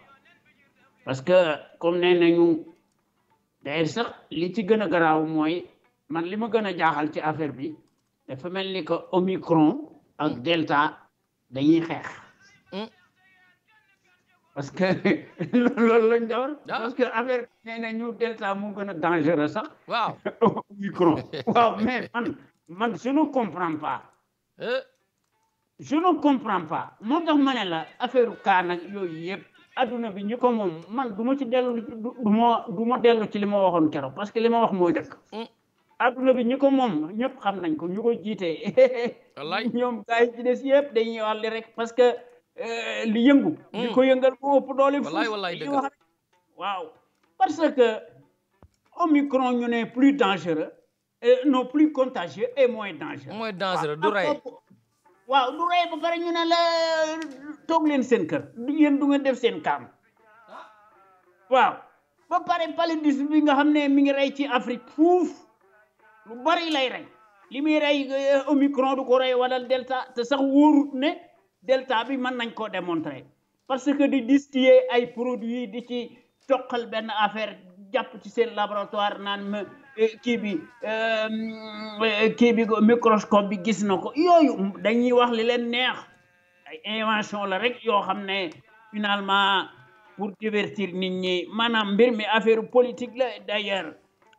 parce que comme nee nañu d'ailleurs sax li ci gën a garaaw mooy man li ma gën a jaaxal ci affaire bi dafa mel ni que Omicron ak Delta dañuy xeex parce que loolu lañ doon parce que affaire nee nañu Delta moo gën a dangereux sax waaw Omicron waaw mais man je ne comprends pas je ne comprends pas moo tax ma ne la affaire kaa nag yooyu yëpp adduna bi ñu ko moom man du ma ci dellu du ma dellu ci li ma waxoon keroog parce que li ma wax mooy dëkk adduna bi ñu ko moom ñëpp xam nañ ko ñu ko jiitee ñoom gars yi ci des yëpp dañuy wàlli rek parce que li yëngu li ko yëngal moo ëpp doole wax waaw parce que Omicron ñu ne plus dangereux non plus contagieux et moins dangereux du rey waaw du rey ba pare ñu ne la toog leen seen kër yéen du ngeen def seen kaam waaw ba pare paludisme bi nga xam ne mi ngi rey ci Afrique fuuf lu bari lay rey li muy rey Omicron du ko rey wala Delta te sax wóorut ne Delta bi mën nañ koo démontrer parce que di distiller ay produits di ci toqal benn affaire jàpp ci seen laboratoire naan ma kii bi microscope bi gis na ko yooyu dañuy wax li leen neex ay invention la rek yoo xam ne finalement pour divertir nit ñi maanaam mbir mi affaire politique la d'ailleurs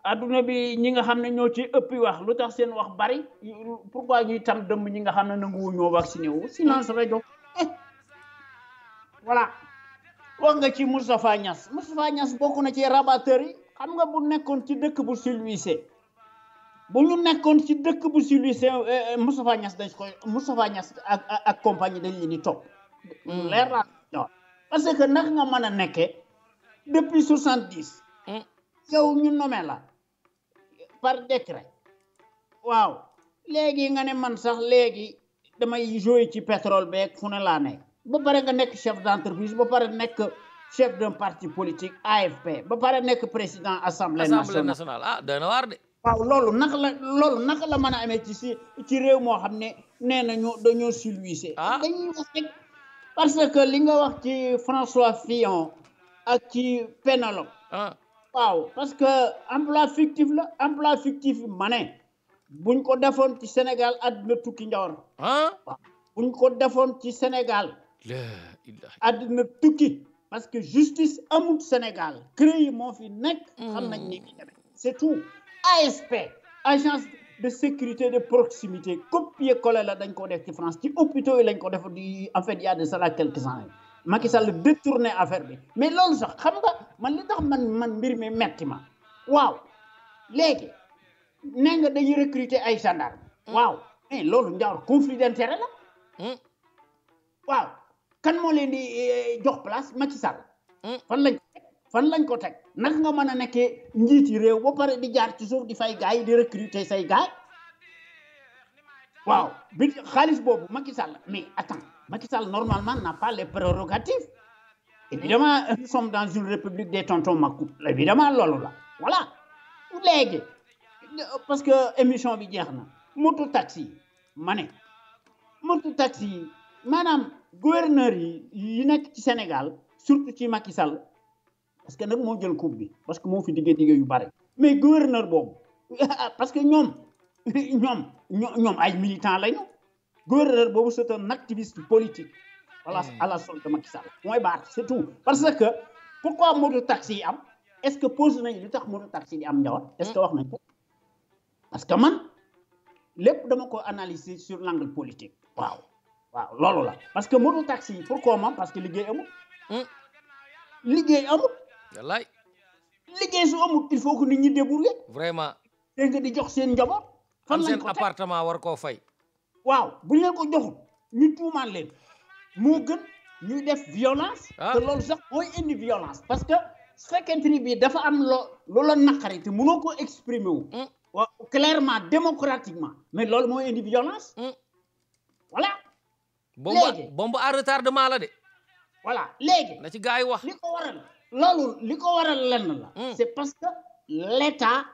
adduna bi ñi nga xam ne ñoo ci ëppi wax lu tax seen wax bari pourquoi ñuy tam dëmm ñi nga xam ne nanguwu ñoo vacciné wu silence rajo voilà wax nga ci Moustapha Niass bokk na ci rabatteur yi xam nga bu nekkoon ci dëkk bu civilisé bu ñu nekkoon ci dëkk bu civilisé Moustapha Niass ak compagnie dañ leen di topp leer naa parce que naka nga mën a nekkee depuis 70 yow ñu nommé la par décret waaw léegi nga ne man sax léegi damay jouer ci pétrole beeg fu ne laa nekk ba pare nga nekk chef d'entreprise ba pare nekk chef d'un parti politique AFP ba pare nekk président assemblée nationale ah doy na waar de waaw loolu naka la mën a amee ci réew moo xam ne nee nañu dañoo silvisé dañuy wax rek parce que li nga wax ci François Fillon ak ci Pénélope waaw parce que emploi fictif ma ne buñ ko defoon ci Sénégal àddina tukki njawar waaw buñ ko defoon ci Sénégal àddina tukki parce que justice amul Sénégal CREI moo fi nekk xam nañ ni c'est tout ASP agence de sécurité de proximité copier-coller la dañ ko def ci France ci hôpitaux yi lañ ko def di en fait il y a de cela quelques années Macky Sall détourné affaire bi mais loolu sax xam nga man li tax man mbir mi metti ma waaw léegi nee nga dañuy recruter ay gendarme waaw mais loolu njawar conflit d'intérêt la waaw kan moo leen di jox place Macky Sall fan lañ ko teg naka nga mën a nekkee njiiti réew ba pare di jaar ci suuf di fay gaay yi di recruter say gaay waaw bi xaalis boobu Macky Sall mais attends Macky Sall normalement n'a pas les prérogatives évidemment nous sommes dans une république des tontons Macoute évidemment loolu la voilà léegi parce que émission bi jeex na moto taxi ma ne moto taxi yi maanaam gouverneur yi nekk ci Sénégal surtout ci Macky Sall parce que nag moo jël coupe bi parce que moo fi digge yu bari mais gouverneur boobu parce que ñoom ay militants lañu gouverneur boobu c'est un activiste politique voilà à la solde de Macky Sall mooy baat c'est tout parce que pourquoi moto taxi yi am est-ce que pose nañ li tax moto taxi di am njawar est-ce que wax nañ ko parce que man lépp dama ko analyser sur l'angle politique waaw loolu la parce que moto taxi yi pourquoi man parce que liggéey amul wallaay liggéey su amul il faut que nit ñi débrouiller vraiment dégg nga di jox seen njaboot fan lañ ko appartement war koo fay waaw buñ leen ko joxul ñu tuumaan leen moo gën ñuy def violence te loolu sax mooy indi violence parce que su fekkente ni bii dafa am loola naqari te mënoo ko exprimer wu waaw clairement démocratiquement mais loolu mooy indi violence voilà bombe à retardement la de voilà léegi na ci gars yi wax li ko waral lenn la c'est parce que l'État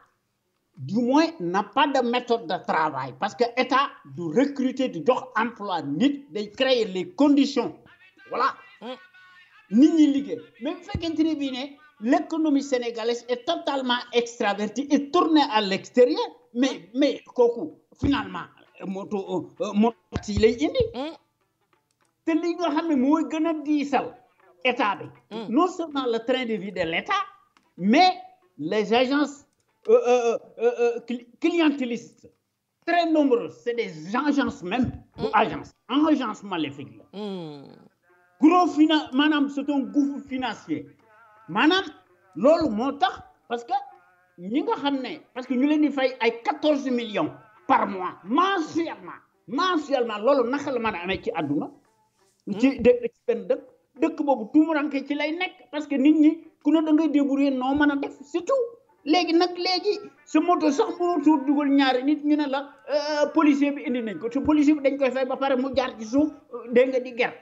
du moins n'a pas de méthode de travail parce que État du recruter du jox emploi nit day créer les conditions voilà nit ñi liggéey mais bu fekkente ni bii ne l'économie sénégalaise est totalement extravertie et tournée à l'extérieur mais kooku finalement moto taxi lay indi te li nga xam ne mooy gën a diisal état bi non seulement le train de vie de l'État mais les agences clientélistes très nombreuses c'est des agences même ou agence maléfique la gros maanaam c'est un gouffre financier maanaam loolu moo tax parce que ñi nga xam ne parce que ñu leen di fay ay 14 millions par mois mensuellement loolu naka la mën a amee ci àdduna ci benn dëkk boobu tuumuranke ci lay nekk parce que nit ñi ku ne da ngay débrouiller noo mën a def surtout léegi sa moto sax mënatoo dugal ñaari nit ñu ne la policier bi indi nañ ko te policier bi dañ koy fay ba pare mu jaar ci suuf dégg nga di ger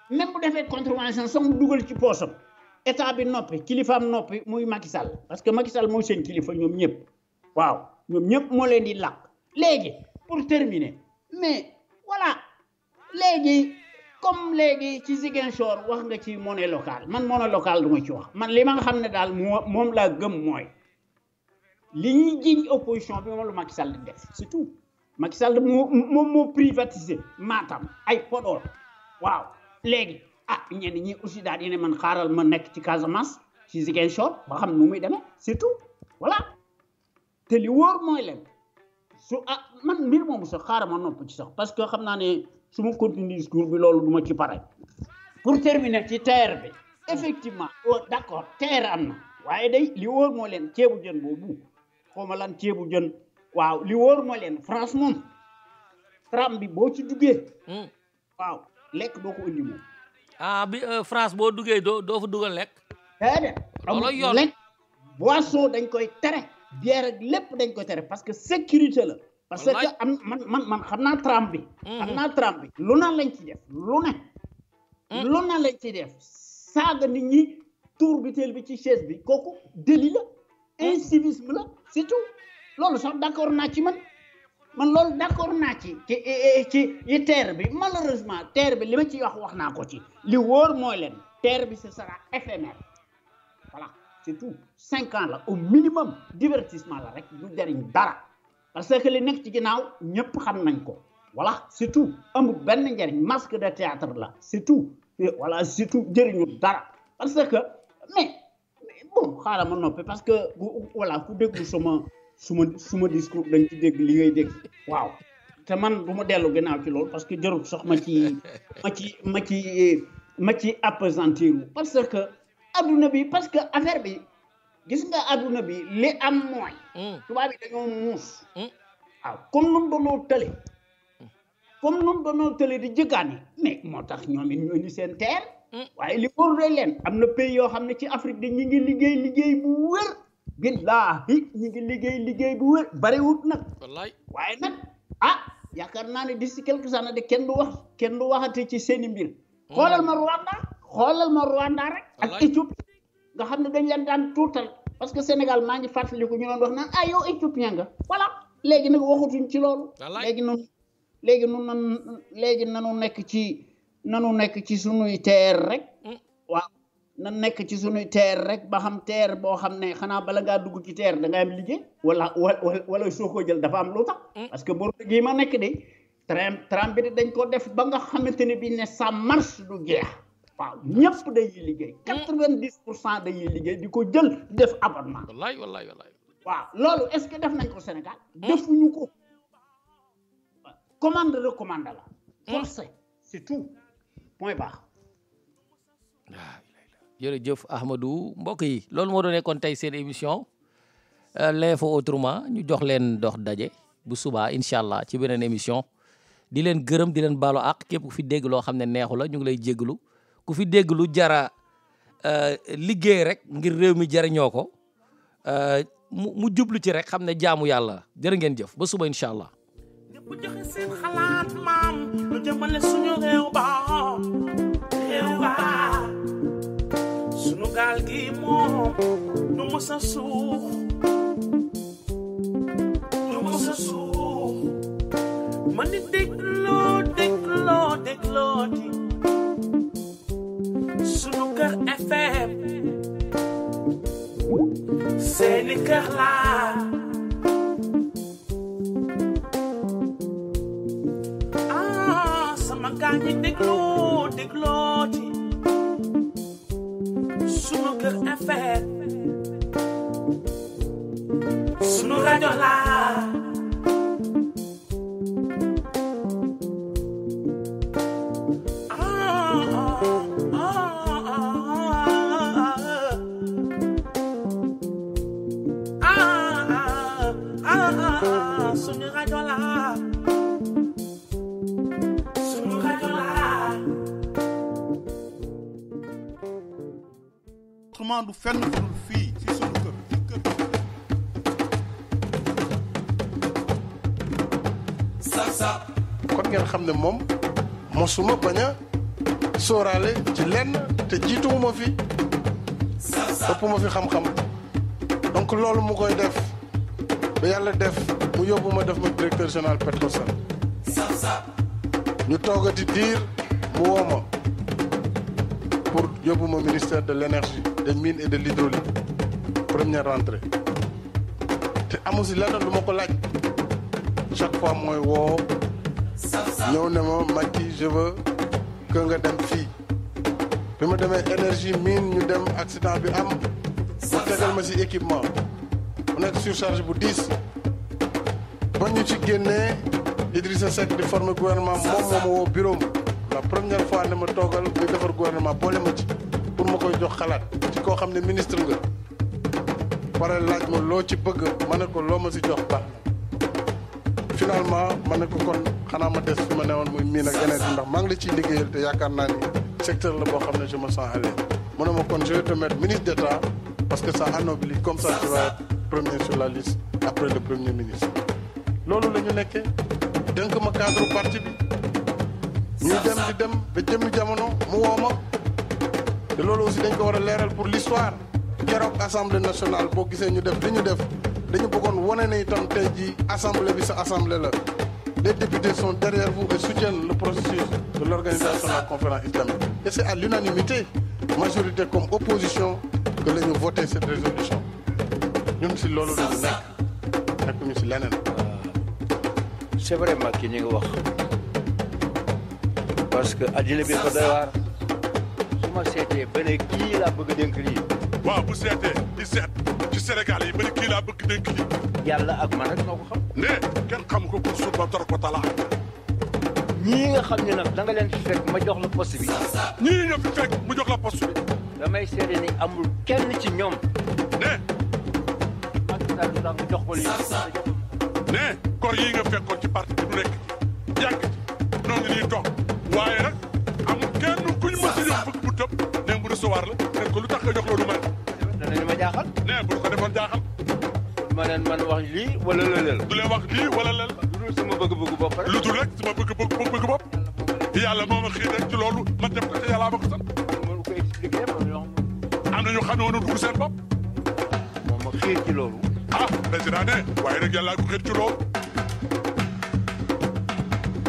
même bu defee contravention sax mu dugal ci poosam état bi noppi kilifaam noppi muy Macky Sall parce que Macky Sall mooy seen kilifa ñoom ñëpp waaw ñoom ñëpp moo leen di làq léegi pour terminer mais voilà léegi comme léegi ci Ziguinchor wax nga ci monnaie locale man monnaie locale du ma ci wax man li ma nga xam ne daal moom laa gëm mooy li ñuy jiñ opposition bi moom la Macky Sall di def c'est tout Macky Sall moo privatisé Matam ay Podor waaw léegi ñenn ñi aussi daal di ne man xaaral ma nekk ci Casamance ci Ziguinchor ba xam nu muy demee c'est tout voilà te li wóor mooy leen su man mbir moomu sax xaaral ma nopp ci sax parce que xam naa ne su ma continuer discours bi loolu du ma ci pare pour terminer ci terre bi effectivement d'accord terre am na waaye day li wóor mooy leen ceebu jën boobu xaw ma lan ceebu jën waaw li wóor mooy leen France moom tram bi boo ci duggee waaw lekk doo ko indi moom bi France boo duggee doo fa dugal lekk déedéet amul lekk boisson dañ koy tere bière ak lépp dañ koy tere parce que sécurité la parce que man xam naa tram bi lu na lañ ci def lu na lañ ci def saaga nit ñi tour biteel bi ci chaise bi kooku délit la incivisme la c'est tout loolu sax d'accord naa ci man loolu d'accord naa ci terre bi malheureusement terre bi li ma ciy wax naa ko ci li wóor mooy leen terre bi ce sera éphémère voilà c'est tout 5 ans la au minimum divertissement la rek du jariñ dara parce que li nekk ci ginnaaw ñëpp xam nañ ko voilà c'est tout amul benn njariñ masque de théâtre la c'est tout voilà c'est tout jëriñu dara parce que mais bon xaaral ma noppi parce que voilà ku déglu suma discours dañ ci dégg li ngay dégg waaw te man du ma dellu ginnaaw ci loolu parce que jarul sax ma ci appesantir parce que adduna bi parce que affaire bi gis nga adduna bi li am mooy tubaab bi dañoo muus waaw comme nun doonoo tële di jëggaani mais moo tax ñoom it ñu indi seen terre waaye li wóor doy leen am na pays yoo xam ne ci Afrique dañ ñu ngi liggéey bu wér billaahi ñu ngi liggéey bu wér bariwut nag waaye nag yaakaar naa ne d'ici quelques années de kenn du waxati ci seeni mbir xoolal ma Rwanda rek ak Éthiopie nga xam ne dañ leen daan tuutal parce que Sénégal maa ngi fàttaliku ñu doon wax naan yow éthiopien nga voilà léegi nag waxatuñ ci loolu léegi nanu nekk ci sunuy terre rek waaw na nekk ci sunuy terre rek ba xam terre boo xam ne xanaa bala ngaa dugg ci terre da nga am liggéey wala soo ko jël dafa am lu tax parce que bor gi ma nekk de tram bi dañ ko def ba nga xamante ne bi ne ça marche du jeex waaw ñëpp dañuy liggéey 90% dañuy liggéey di ko jël di def abonnement wallaay waaw loolu est-ce que def nañ ko Sénégal defuñu ko commande recommande la forcé c'est tout point barre jërëjëf Ahmadou mbokk yi loolu moo doon nekkoon tey seen émission l'info autrement ñu jox leen dox daje bu subaa incha allah ci beneen émission di leen gërëm di leen baalu àq képp ku fi dégg loo xam ne neexu la ñu ngi lay jégalu ku fi dégg lu jara liggéey rek ngir réew mi jariñoo ko mu jublu ci rek xam ne jaamu yàlla jërë ngeen jëf ba suba incha allah. ñëpp joxe seen xalaat maam lu jëmale suñu réew ba sunu gaal gi moom du mës a suux ma ni déglooti sunu kër FM seeni kër laa sama gaañ ñi déglooti sunu kër FM sunu rajo laa sunu rajo laa autrement du fenn fu dul fii ci sunu kër kon ngeen xam ne moom mosuma bañ a sóoraale ci lenn te jiituwuma fi ëpp ma fi xam-xam donc loolu mu koy def ba yàlla def mu yóbbu ma def ma directeur général Petrosen ñu toogati diir mu woo ma pour yóbbu ma ministère de l'énergie des mines et de l'hydraulique première rentrée te amu si lenn lu ma ko laaj chaque fois mooy woo ñëw ne ma Macky je veux que nga dem fii bi ma demee énergie mine ñu dem accident bi am mu tegal ma si équipement mu nekk surcharge bu 10 ba ñu ci génnee Idrissa Seck di former gouvernement moom moo ma woo bureau la première fois ne ma toogal di defar gouvernement boole ma ci pour ma koy jox xalaat ci koo xam ne ministre nga pare laaj ma loo ci bëgg ma ne ko loo ma si jox baax na finalement ma ne ko kon xanaa ma des fi ma newoon muy miin ak yeneen ndax maa ngi la ciy liggéeyal te yaakaar naa ni secteur la boo xam ne je me sens à l'aise mu ne ma kon je vais te mettre ministre d'État parce que ça anoblit comme ça tu vas être premier sur la liste après le premier ministre loolu la ñu nekkee dénk ma cadre parti bi ñuy dem di dem ba jëmmi jamono mu woo ma te loolu aussi dañ ko war a leeral pour l'histoire keroog assemblée nationale boo gisee ñu def li ñu def dañu bëggoon wane ne itam tey jii assemblée bi sa assemblée la les députés sont derrière vous et soutiennent le processus de l'organisation de la conférence islamique et c'est à l'unanimité majorité comme opposition que la ñu voté cette résolution ñun si loolu la ñu nekkuñu si leneen. c'est vrai Macky ñi nga wax parce que addina bi ko doy waar su ma seetee ba ne kii laa bëgg a dénk lii. waaw bu seetee di seet ci Sénégal yi ba ne kii laa bëgg dénk lii. yàlla ak man rek noo ko xam. ne kenn xam ko pour suba tor ko talaa. ñii nga xam ne nag da nga leen fi fekk ma jox la poste bi. ñii nga fi fekk mu jox la poste bi. damay seede ni amul kenn ci ñoom. ne. Macky Sall du tax nga jox ko lii. ne kor yii nga fekkoon ci parti bi du nekk yàgg ci noo ngi nii toog waaye nag amul kenn kuñ mës a jox bëgg bu tëb ne mu recevoir la ne ko lu tax nga jox loolu man. danañu ma jaaxal. ne bu ko defoon jaaxal. ma leen man wax lii wala lëleel. du leen wax lii wala lël. lu dul sama bëgg-bëggu bopp rek. lu dul rek sama bëgg bopp. yàlla moo ma xiir rek ci loolu ma def ko te yàlla ma ko sant. mënu ko expliquer am na ñu xam ne woon dugg seen bopp. moom ma xiir ci loolu. ah président ne waaye nag yàlla ko xiir ci loolu.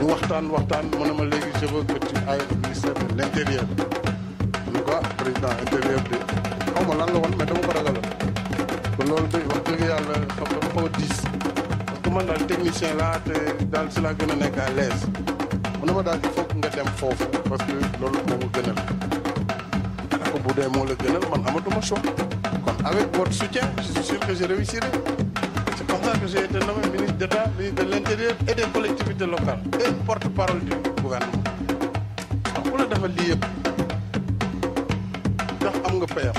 ñu waxtaan mu ne ma léegi je veux que tu ailles au ministère de l'intérieur. en tout cas président intérieur de xaw ma lan la woon mais dama ko ragaloon. kon loolu de wax dëgg yàlla xam nga dafa diis parce que man daal technicien laa te daal si laa gën a nekk à l'aise mu ne ma daal il faut que nga dem foofu parce que loolu moo ma gënal. ko bu dee moo la gënal man amatuma choix kon avec votre soutien je suis sûr que je réussirai. C'est comme ça que j'ai été nommé ministre d'État, ministre de l'Intérieur et des collectivités locales et porte-parole du gouvernement. Donc ku la defal lii yëpp ndax am nga payam.